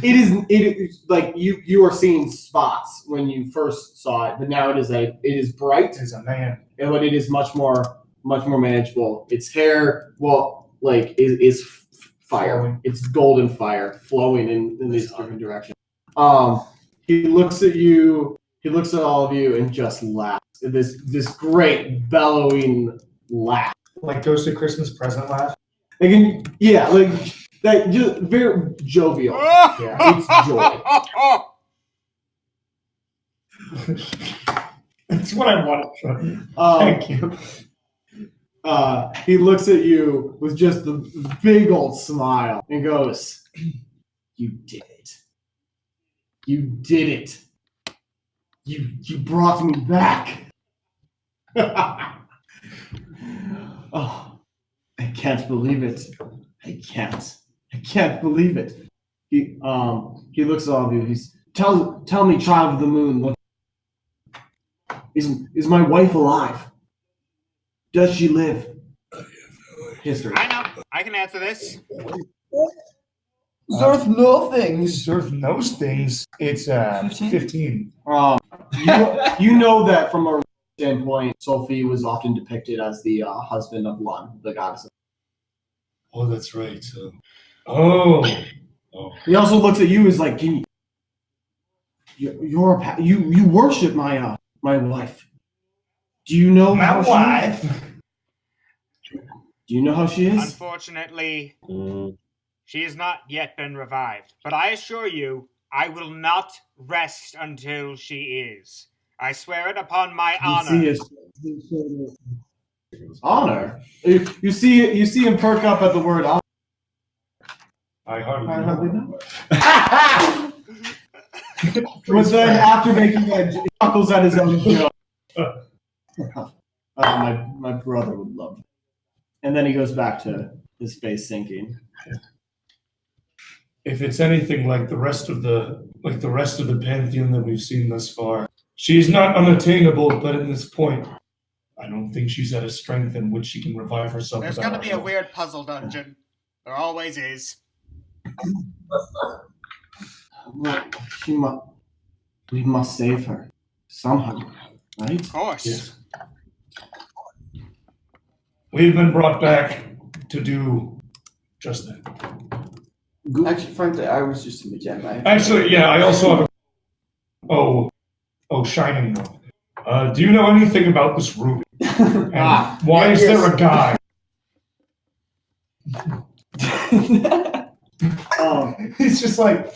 It is like you are seeing spots when you first saw it, but now it is bright, There's a man. but it is much more manageable. Its hair, well, like is fire. Flowing. It's golden fire flowing in these different directions. He looks at you. He looks at all of you and just laughs. This great bellowing laugh. Like Ghost of Christmas Present laugh. Like that, just very jovial. Yeah. It's joy. That's what I wanted. Um, Thank you. He looks at you with just the big old smile and goes, "You did it. You did it. You brought me back." Oh, I can't believe it. I can't believe it. He looks at all of you. He's tell me, child of the moon, what is my wife alive? Does she live? History. I know. I can answer this. Zerth know things. Zerth knows things. It's 15. You know that from a standpoint, Sophie was often depicted as the husband of Lun, the goddess. Oh, that's right. Oh. He also looks at you as like, can you worship my wife? Do you know how she is? Do you know how she is? Unfortunately, she has not yet been revived. But I assure you, I will not rest until she is. I swear it upon my honor. Honor. You see him perk up at the word honor. I hardly I know. hardly know. But then after making that, he chuckles at his own joke. My brother would love it. And then he goes back to his face sinking. If it's anything like the rest of the pantheon that we've seen thus far, she's not unattainable, but at this point, I don't think she's at a strength in which she can revive herself. There's without gonna be a help. weird puzzle dungeon. There always is. We must save her somehow, right? Of course. Yes. We've been brought back to do just that. Actually, frankly, I was just in the gem. Actually, yeah, I also have a... Oh, Shining One. Do you know anything about this ruby? And why is there a guy? He's just like...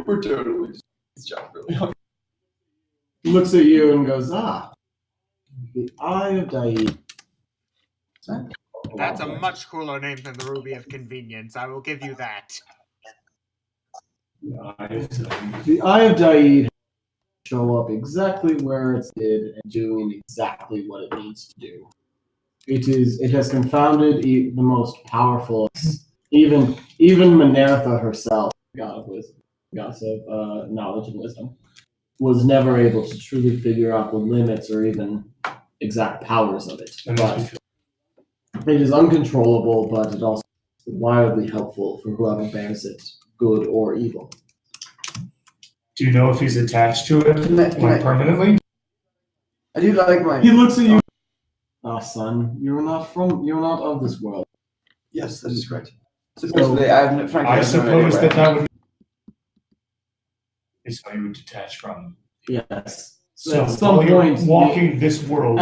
We're totally just job really. He looks at you and goes, the Eye of Daid. That's a much cooler name than the Ruby of Convenience. I will give you that. The Eye of Daid show up exactly where it's did and doing exactly what it needs to do. It has confounded the most powerful, even Minerva herself, goddess of knowledge and wisdom, was never able to truly figure out the limits or even exact powers of it. But it is uncontrollable, but it also is wildly helpful for whoever bears it, good or evil. Do you know if he's attached to it like permanently? I do like my. He looks at you. Ah, son, you're not of this world. Yes, that is correct. Supposedly, frankly, I have no suppose idea that would is how you would detach from. Yes. So at some while you're point, walking this world.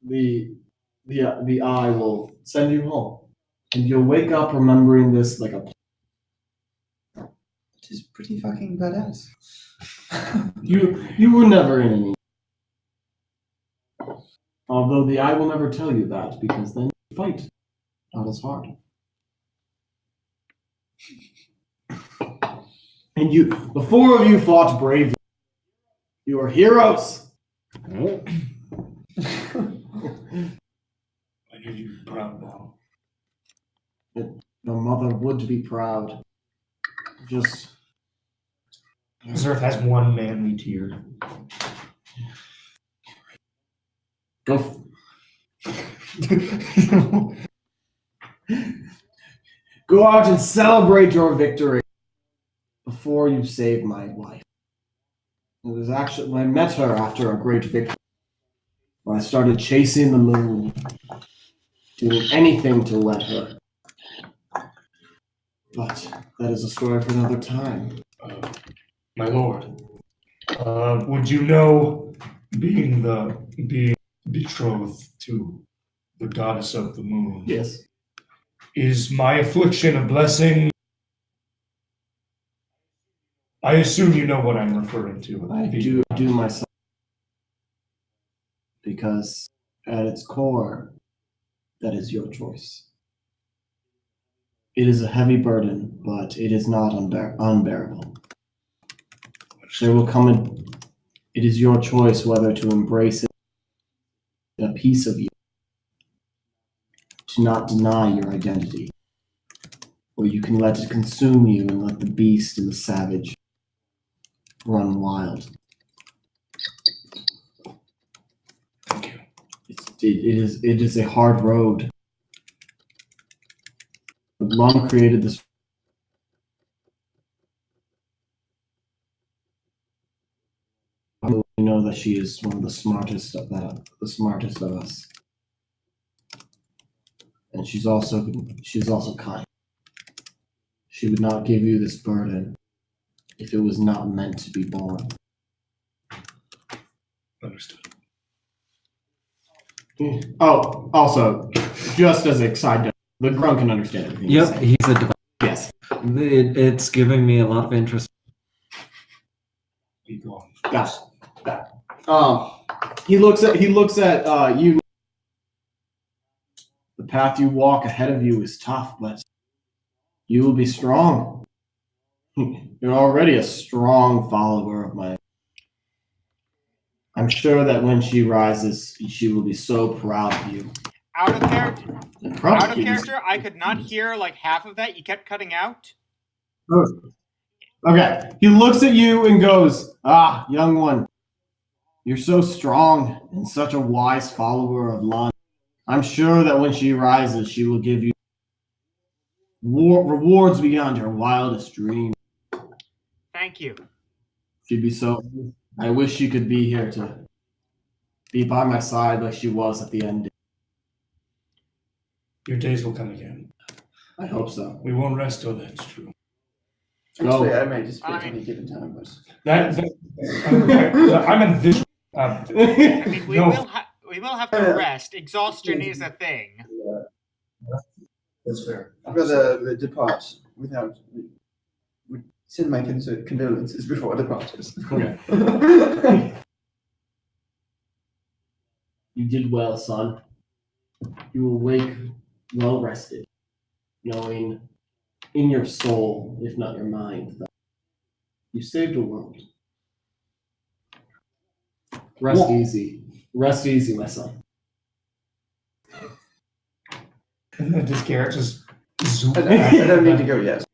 the eye will send you home, and you'll wake up remembering this like a. It is pretty fucking badass. You were never in any. Although the eye will never tell you that, because then you fight not as hard. And the four of you fought bravely. You are heroes. I need you to be proud now. Your mother would be proud. Just This earth has one manly tear. go. Go out and celebrate your victory before you save my wife. It was actually when I met her after a great victory, when I started chasing the moon, doing anything to let her. But that is a story for another time. My lord, would you know, being betrothed to the goddess of the moon, Yes. is my affliction a blessing? I assume you know what I'm referring to. I do myself. Because at its core, that is your choice. It is a heavy burden, but it is not unbearable. There will come it is your choice whether to embrace it, a piece of you, to not deny your identity, or you can let it consume you and let the beast and the savage run wild. Thank you. It is a hard road. But Lum created this. We know that she is one of the smartest of us, and she's also kind. She would not give you this burden if it was not meant to be borne. Understood. Oh, also, just as a side note, the Grunk can understand everything. Yep, he's a device. Yes. It's giving me a lot of interest. Be gone. Got it. He looks at you. The path you walk ahead of you is tough, but you will be strong. You're already a strong follower of mine. I'm sure that when she rises, she will be so proud of you. Out of character, I could not hear like half of that. You kept cutting out. Okay. He looks at you and goes, "Ah, young one, you're so strong and such a wise follower of Lan. I'm sure that when she rises, she will give you rewards beyond your wildest dreams." Thank you. She'd be so. I wish she could be here to be by my side like she was at the end. Your days will come again. I hope so. We won't rest till that's true. Actually, I may just at any given time, but I'm envisioning. I mean, we will have to rest. Exhaustion is a thing. That's fair. I'd rather depart without. Would send my condolences before departures. Okay. You did well, son. You will wake well rested, knowing in your soul, if not your mind, that you saved a world. Rest easy. Rest easy, my son. And then does Garrett just zoom I don't need to go yet.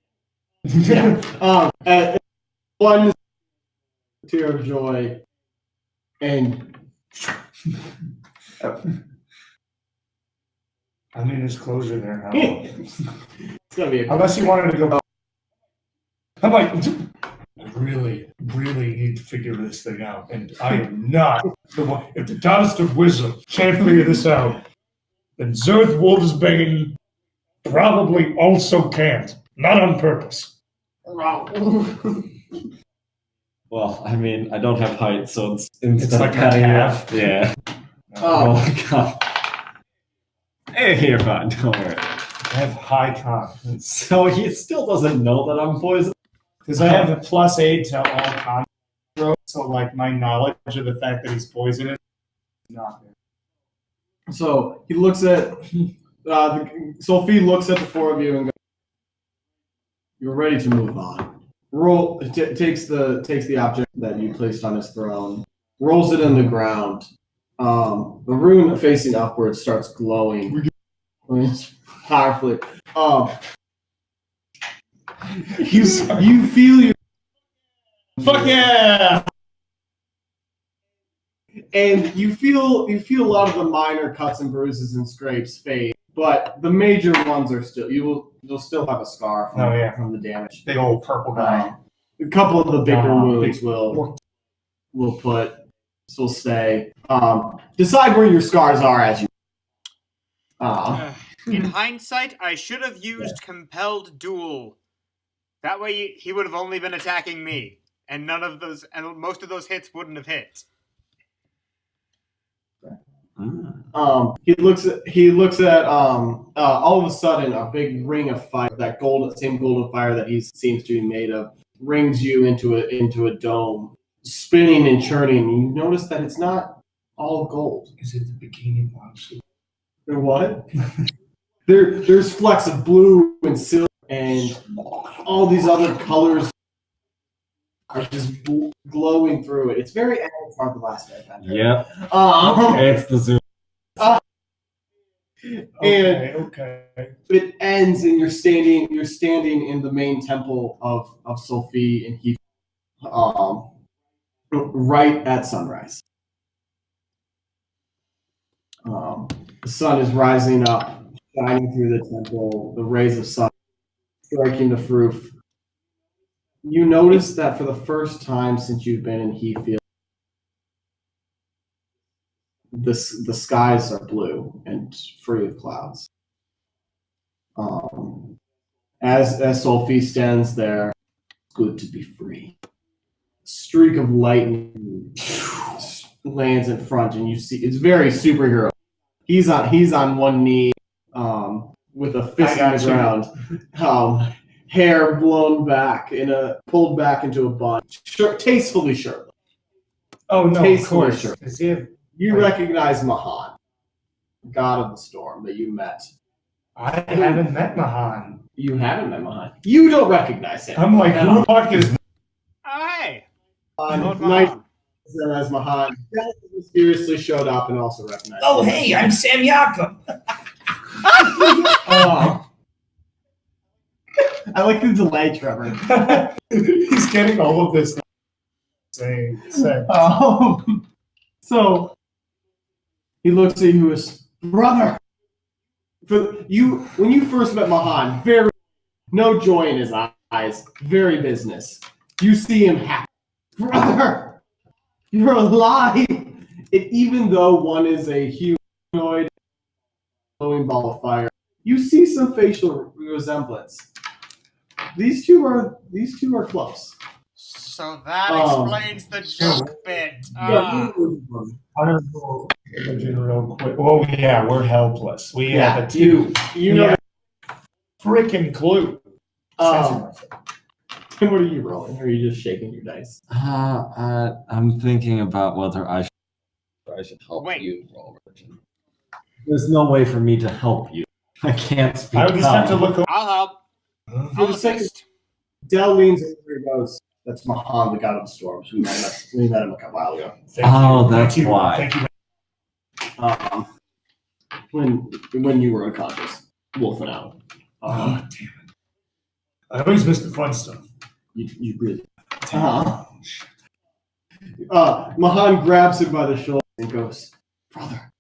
One tear of joy, and I mean, there's closure there now. it's gonna be a Unless you wanted to go. I'm like, I really, really need to figure this thing out, and I am not the one. If the Goddess of Wisdom can't figure this out, then Zerth Wolfsbane probably also can't. Not on purpose. Well, I mean, I don't have height, so it's instead like of a cutting calf. it. Yeah. Oh. Oh my god. Hey, you're fine. Don't worry. I have high confidence. So he still doesn't know that I'm poisoned. Because I have a +8 to all con throws, so like my knowledge of the fact that he's poisonous is not there. So he looks at Sophie looks at the four of you and goes, "You're ready to move on." Roll takes the object that you placed on his throne, rolls it in the ground. The rune facing upwards starts glowing powerfully. You feel your Fuck yeah! and you feel a lot of the minor cuts and bruises and scrapes fade, but the major ones are still you'll still have a scar from the damage. Big old purple guy. A couple of the bigger Oh, wounds will stay. Decide where your scars are as you. In hindsight, I should have used compelled duel. That way, he would have only been attacking me, and most of those hits wouldn't have hit. He looks at all of a sudden a big ring of fire, that same golden fire that he seems to be made of, rings you into a dome, spinning and churning. And you notice that it's not all gold. Is it the bikini monster? There what? There's flecks of blue and silver and all these other colors are just glowing through it. It's very Avatar: The Last Airbender. Yep. It's the zoom. And Okay. it ends, and you're standing in the main temple of Sophie, and he right at sunrise. The sun is rising up, shining through the temple, the rays of sun striking the roof. You notice that for the first time since you've been in Heathfield, the skies are blue and free of clouds. As Sophie stands there, it's good to be free. A streak of lightning lands in front, and you see it's very superhero. He's on one knee, with a fist in the ground, hair blown back pulled back into a bun, tastefully shirtless. Oh no, of Tastefully course. sure. Does he have? You recognize Mahan, god of the storm that you met. I haven't met Mahan. You haven't met Mahan. You don't recognize him. I'm like, who the fuck is? Oh, hey! Lord Nice Mahan. as Mahan mysteriously showed up and also recognized. Oh, him. hey, I'm Sam Yakum. Oh. I like the delay, Trevor. He's getting all of this. Saying. So he looks at you as brother. For you, when you first met Mahan, no joy in his eyes, very business. You see him happy, brother. You're alive. And even though one is a humanoid, glowing ball of fire, you see some facial resemblance. These two are close. So that explains the joke bit. Real quick. Oh yeah, we're helpless. We have a you know. freaking clue. What are you rolling? Or are you just shaking your dice? I'm thinking about whether I should help Wait. you, Robert. There's no way for me to help you. I can't speak. I would just have to up. look. I'll help. For I'll the second, assist. Dell leans over and goes, That's Mahan, the god of the storms. We met him a while ago. Oh, that's why. Thank you. When you were unconscious, Wolf and Owl. Oh, damn it. I always miss the fun stuff. You really. Mahan grabs him by the shoulder and goes, "Brother,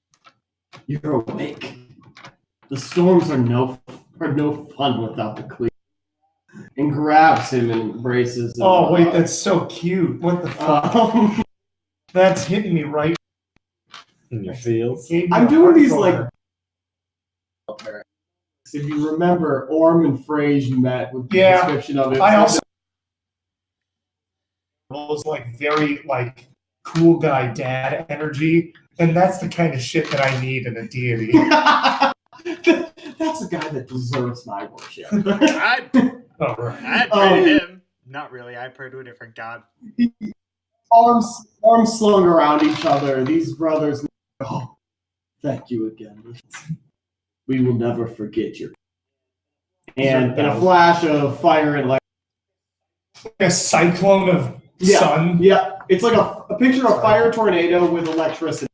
you're awake. The storms are no fun without the clear." And grabs him and embraces him. Oh, wait, that's so cute. What the fuck? That's hitting me right. In your feels. I'm doing these like. If you remember, Orm and Frage you met with the description of it. I also was like very like cool guy dad energy, and that's the kind of shit that I need in a deity. That's a guy that deserves my worship. Oh, right. I'd pray to him. Not really. I pray to a different god. Arms slung around each other. These brothers. Oh, thank you again. We will never forget you. And in a flash of fire and light, A cyclone of sun. Yeah, it's like a picture of a fire tornado with electricity.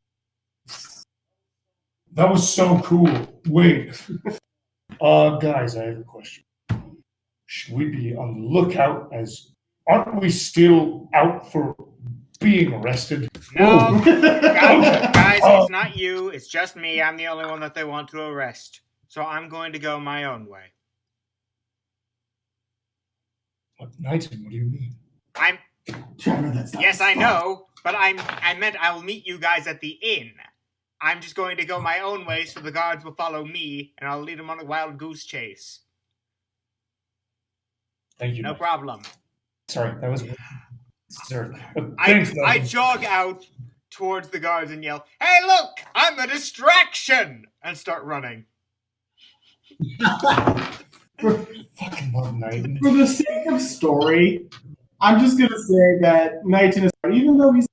That was so cool. Wait. Guys, I have a question. Should we be on the lookout as aren't we still out for being arrested? No, Okay. guys, it's not you. It's just me. I'm the only one that they want to arrest. So I'm going to go my own way. What Knighton, what do you mean? Trevor, that's not Yes, I fun. know, but I meant I will meet you guys at the inn. I'm just going to go my own way, so the guards will follow me, and I'll lead them on a wild goose chase. Thank you. No problem. Sorry, that was sir. I Knighton. jog out towards the guards and yell, "Hey, look! I'm a distraction!" and start running. Fucking love Knighton. For the sake of story, I'm just gonna say that Knighton is, even though he's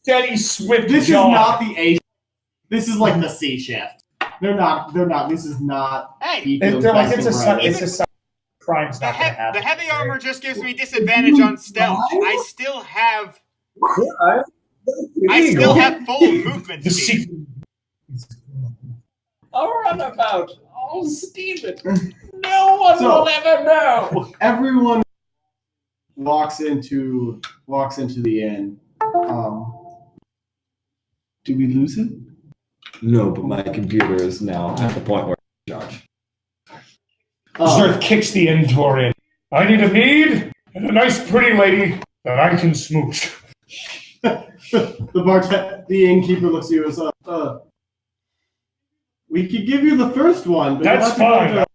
Steady, swift this jog. is not the A. This is like the C shift. They're not. This is not. Hey, They're like it's a Right. it's a crime's the, not gonna the happen. heavy armor just gives me disadvantage on stealth. I still have full movement The speed. secret. A runabout. Oh, Steven. No one So- will ever know. Everyone walks into the inn. Do we lose him? No, but my computer is now at the point where Josh. Sort of kicks the inn door in. I need a mead and a nice pretty lady that I can smooch. The innkeeper looks at you and says, "We could give you the first one, but That's you fine. have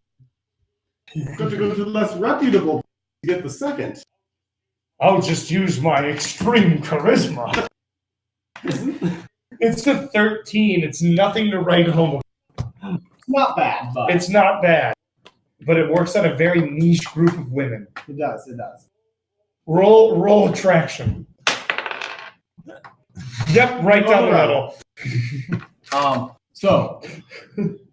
to go to the less reputable to get the second." I'll just use my extreme charisma. It's a 13. It's nothing to write home about. Not bad, but It's not bad, but it works on a very niche group of women. it does. It does. Roll attraction. Yep, right down the middle. So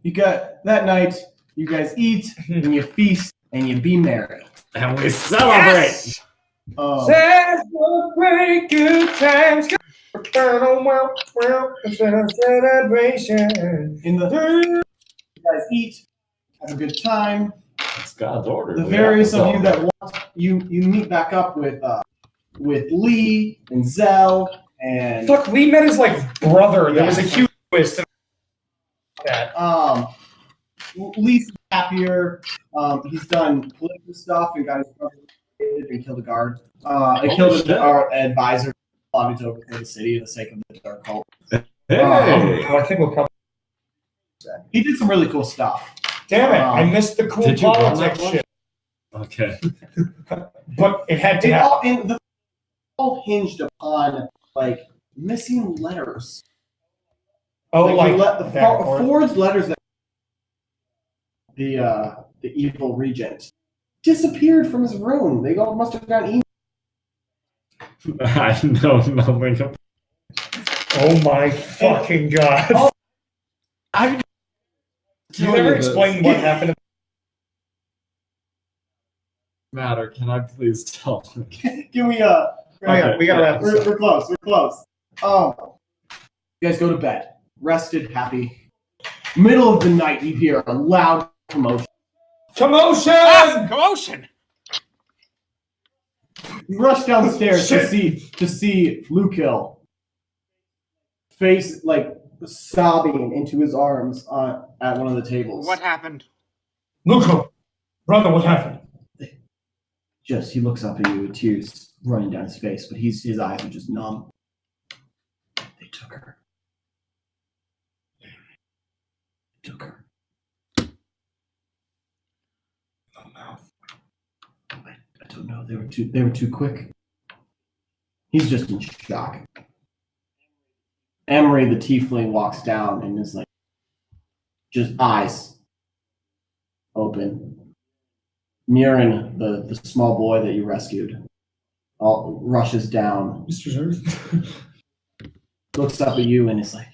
you got that night. You guys eat and you feast and you be merry. And we celebrate. Yes! Celebrate good times. Celebration. You guys eat, have a good time. It's God's order. The We various have to of you that want you meet back up with Lee and Zell and Fuck, Lee met his like brother. There was a huge twist. That. Lee's happier. He's done political stuff and got his brother and killed a guard. And killed shit. our advisor, plotting to overthrow the city for the sake of the dark cult. Hey. Well, I think we'll probably. He did some really cool stuff. Damn it! I missed the cool Did you run politics that one? shit. Okay. But it had to It happen. all, and the all hinged upon like missing letters. Oh, like the back and forth. forged letters that the evil regent disappeared from his room. They all must have gotten email. I know nothing about Oh my fucking god! Oh, I you never explained what happened. matter, can I please tell him? Can we Oh yeah, we gotta wrap this up. we're close. We're close. You guys go to bed, rested, happy. Middle of the night, you hear a loud commotion. Commotion! Ah, commotion! You rush downstairs to see Luke Hill, face like sobbing into his arms at one of the tables. What happened? Luco, brother, what happened? Just he looks up at you with tears running down his face, but his eyes are just numb. They took her. Took her. Oh, mouth. I don't know. They were too quick. He's just in shock. Emery, the tiefling, walks down and is like, just eyes open. Mirren, the small boy that you rescued, rushes down, Mr. Zerth. looks up at you and is like,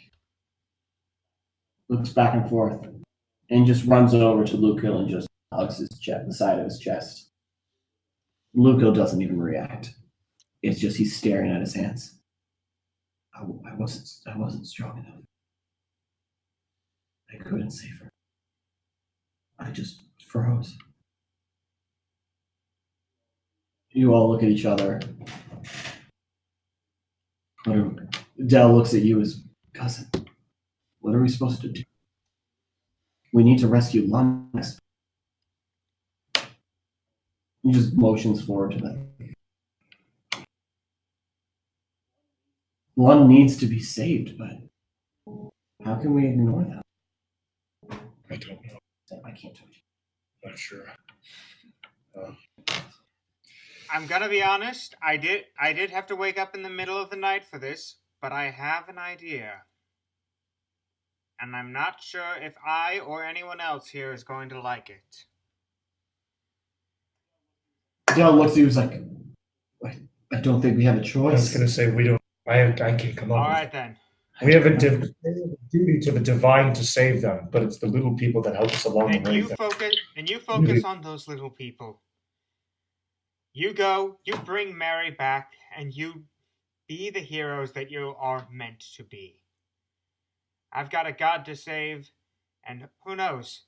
looks back and forth, and just runs over to Luke Hill and just hugs his chest, the side of his chest. Luke Hill doesn't even react. It's just he's staring at his hands. I wasn't strong enough. I couldn't save her. I just froze. You all look at each other. Dell looks at you as cousin. What are we supposed to do? We need to rescue Lund. He just motions forward to them. Lund needs to be saved, but how can we ignore that? I don't know. I can't touch you. Not sure. I'm gonna be honest, I did have to wake up in the middle of the night for this, but I have an idea. And I'm not sure if I or anyone else here is going to like it. Dell looks at you and is like, I don't think we have a I was choice. gonna say we don't. I can't come up. Alright then. We have a duty to the divine to save them, but it's the little people that help us along the And way. you focus on those little people. You go, you bring Mary back, and you be the heroes that you are meant to be. I've got a god to save, and who knows?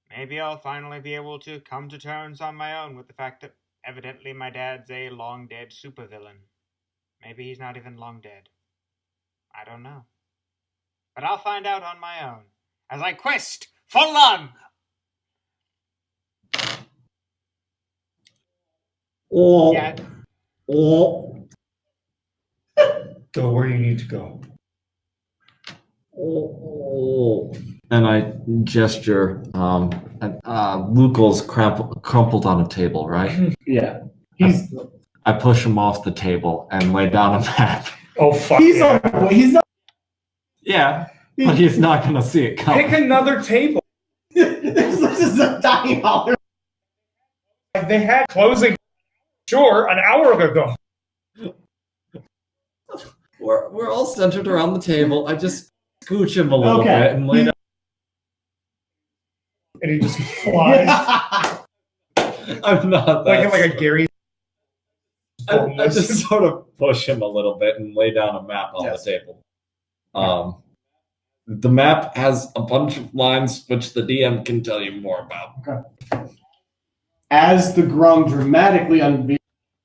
Maybe I'll finally be able to come to terms on my own with the fact that evidently my dad's a long-dead supervillain. Maybe he's not even long dead. I don't know. But I'll find out on my own, as I quest for Lund! Oh, Yeah. oh, Go where you need to go. oh. And I gesture. Lukel's crumpled on a table, right? Yeah. I push him off the table and lay down a map. Oh fuck! He's yeah. he's not. Yeah, but he's not gonna see it coming. Pick another table. This is a dying holler. Like they had closing. Sure, an hour ago. We're all centered around the table. I just scooch him a little Okay. bit and lay down. And he just flies I'm not that. like a Gary. I just sort of push him a little bit and lay down a map on Yes. the table. The map has a bunch of lines which the DM can tell you more about. As the Grum dramatically unveils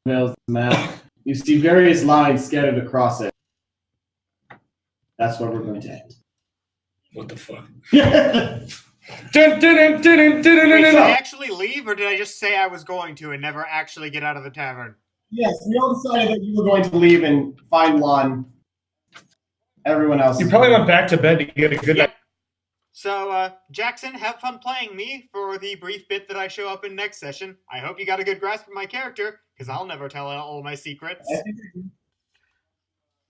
the map, you see various lines scattered across it. That's where we're going to end. What the fuck? Yes, Dun, dun, dun, dun, dun, dun, dun, Wait, dun, did I dun. actually leave, or did I just say I was going to and never actually get out of the tavern? we all decided that you were going to leave and find Lon. Everyone else. You probably went back to bed to get a good Yep. So, Jackson, have fun playing me for the brief bit that I show up in next session. I hope you got a good grasp of my character, because I'll never tell all my secrets.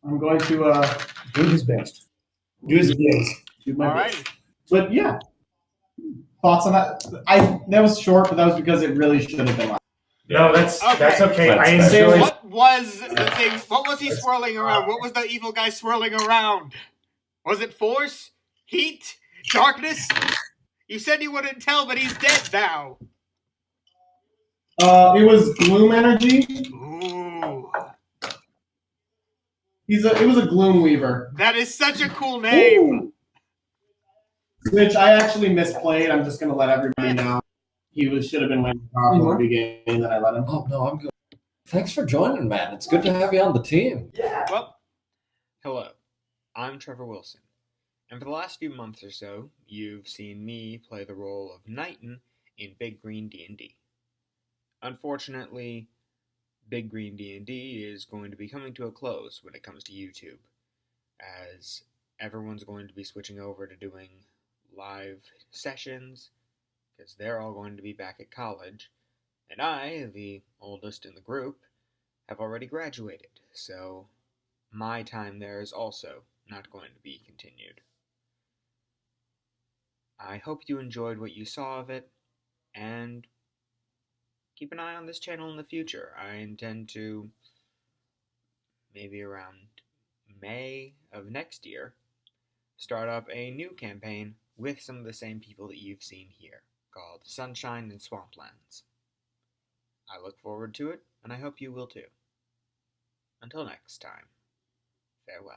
I'm going to do his best. Do his best. do my best. Alrighty. But yeah, thoughts on that? That was short, but that was because it really should have been longer. No, that's okay. That's I fair. enjoy. What was the thing? What was he swirling around? What was the evil guy swirling around? Was it force? Heat? Darkness? You said you wouldn't tell, but he's dead now. It was Gloom Energy. Ooh, It was a Gloom Weaver, that is such a cool name. which I actually misplayed. I'm just gonna let everybody know. Should have been way more powerful at the beginning than I let him. Oh no, I'm good. Thanks for joining, man. It's good to have you on the team. Well, hello. I'm Trevor Wilson, and for the last few months or so, you've seen me play the role of Knighton in Big Green D&D. Unfortunately, Big Green D&D is going to be coming to a close when it comes to YouTube, as everyone's going to be switching over to doing live sessions, because they're all going to be back at college, and I, the oldest in the group, have already graduated, so my time there is also not going to be continued. I hope you enjoyed what you saw of it, and keep an eye on this channel in the future. I intend to, maybe around May of next year, start up a new campaign with some of the same people that you've seen here, called Sunshine and Swamplands. I look forward to it, and I hope you will too. Until next time, farewell.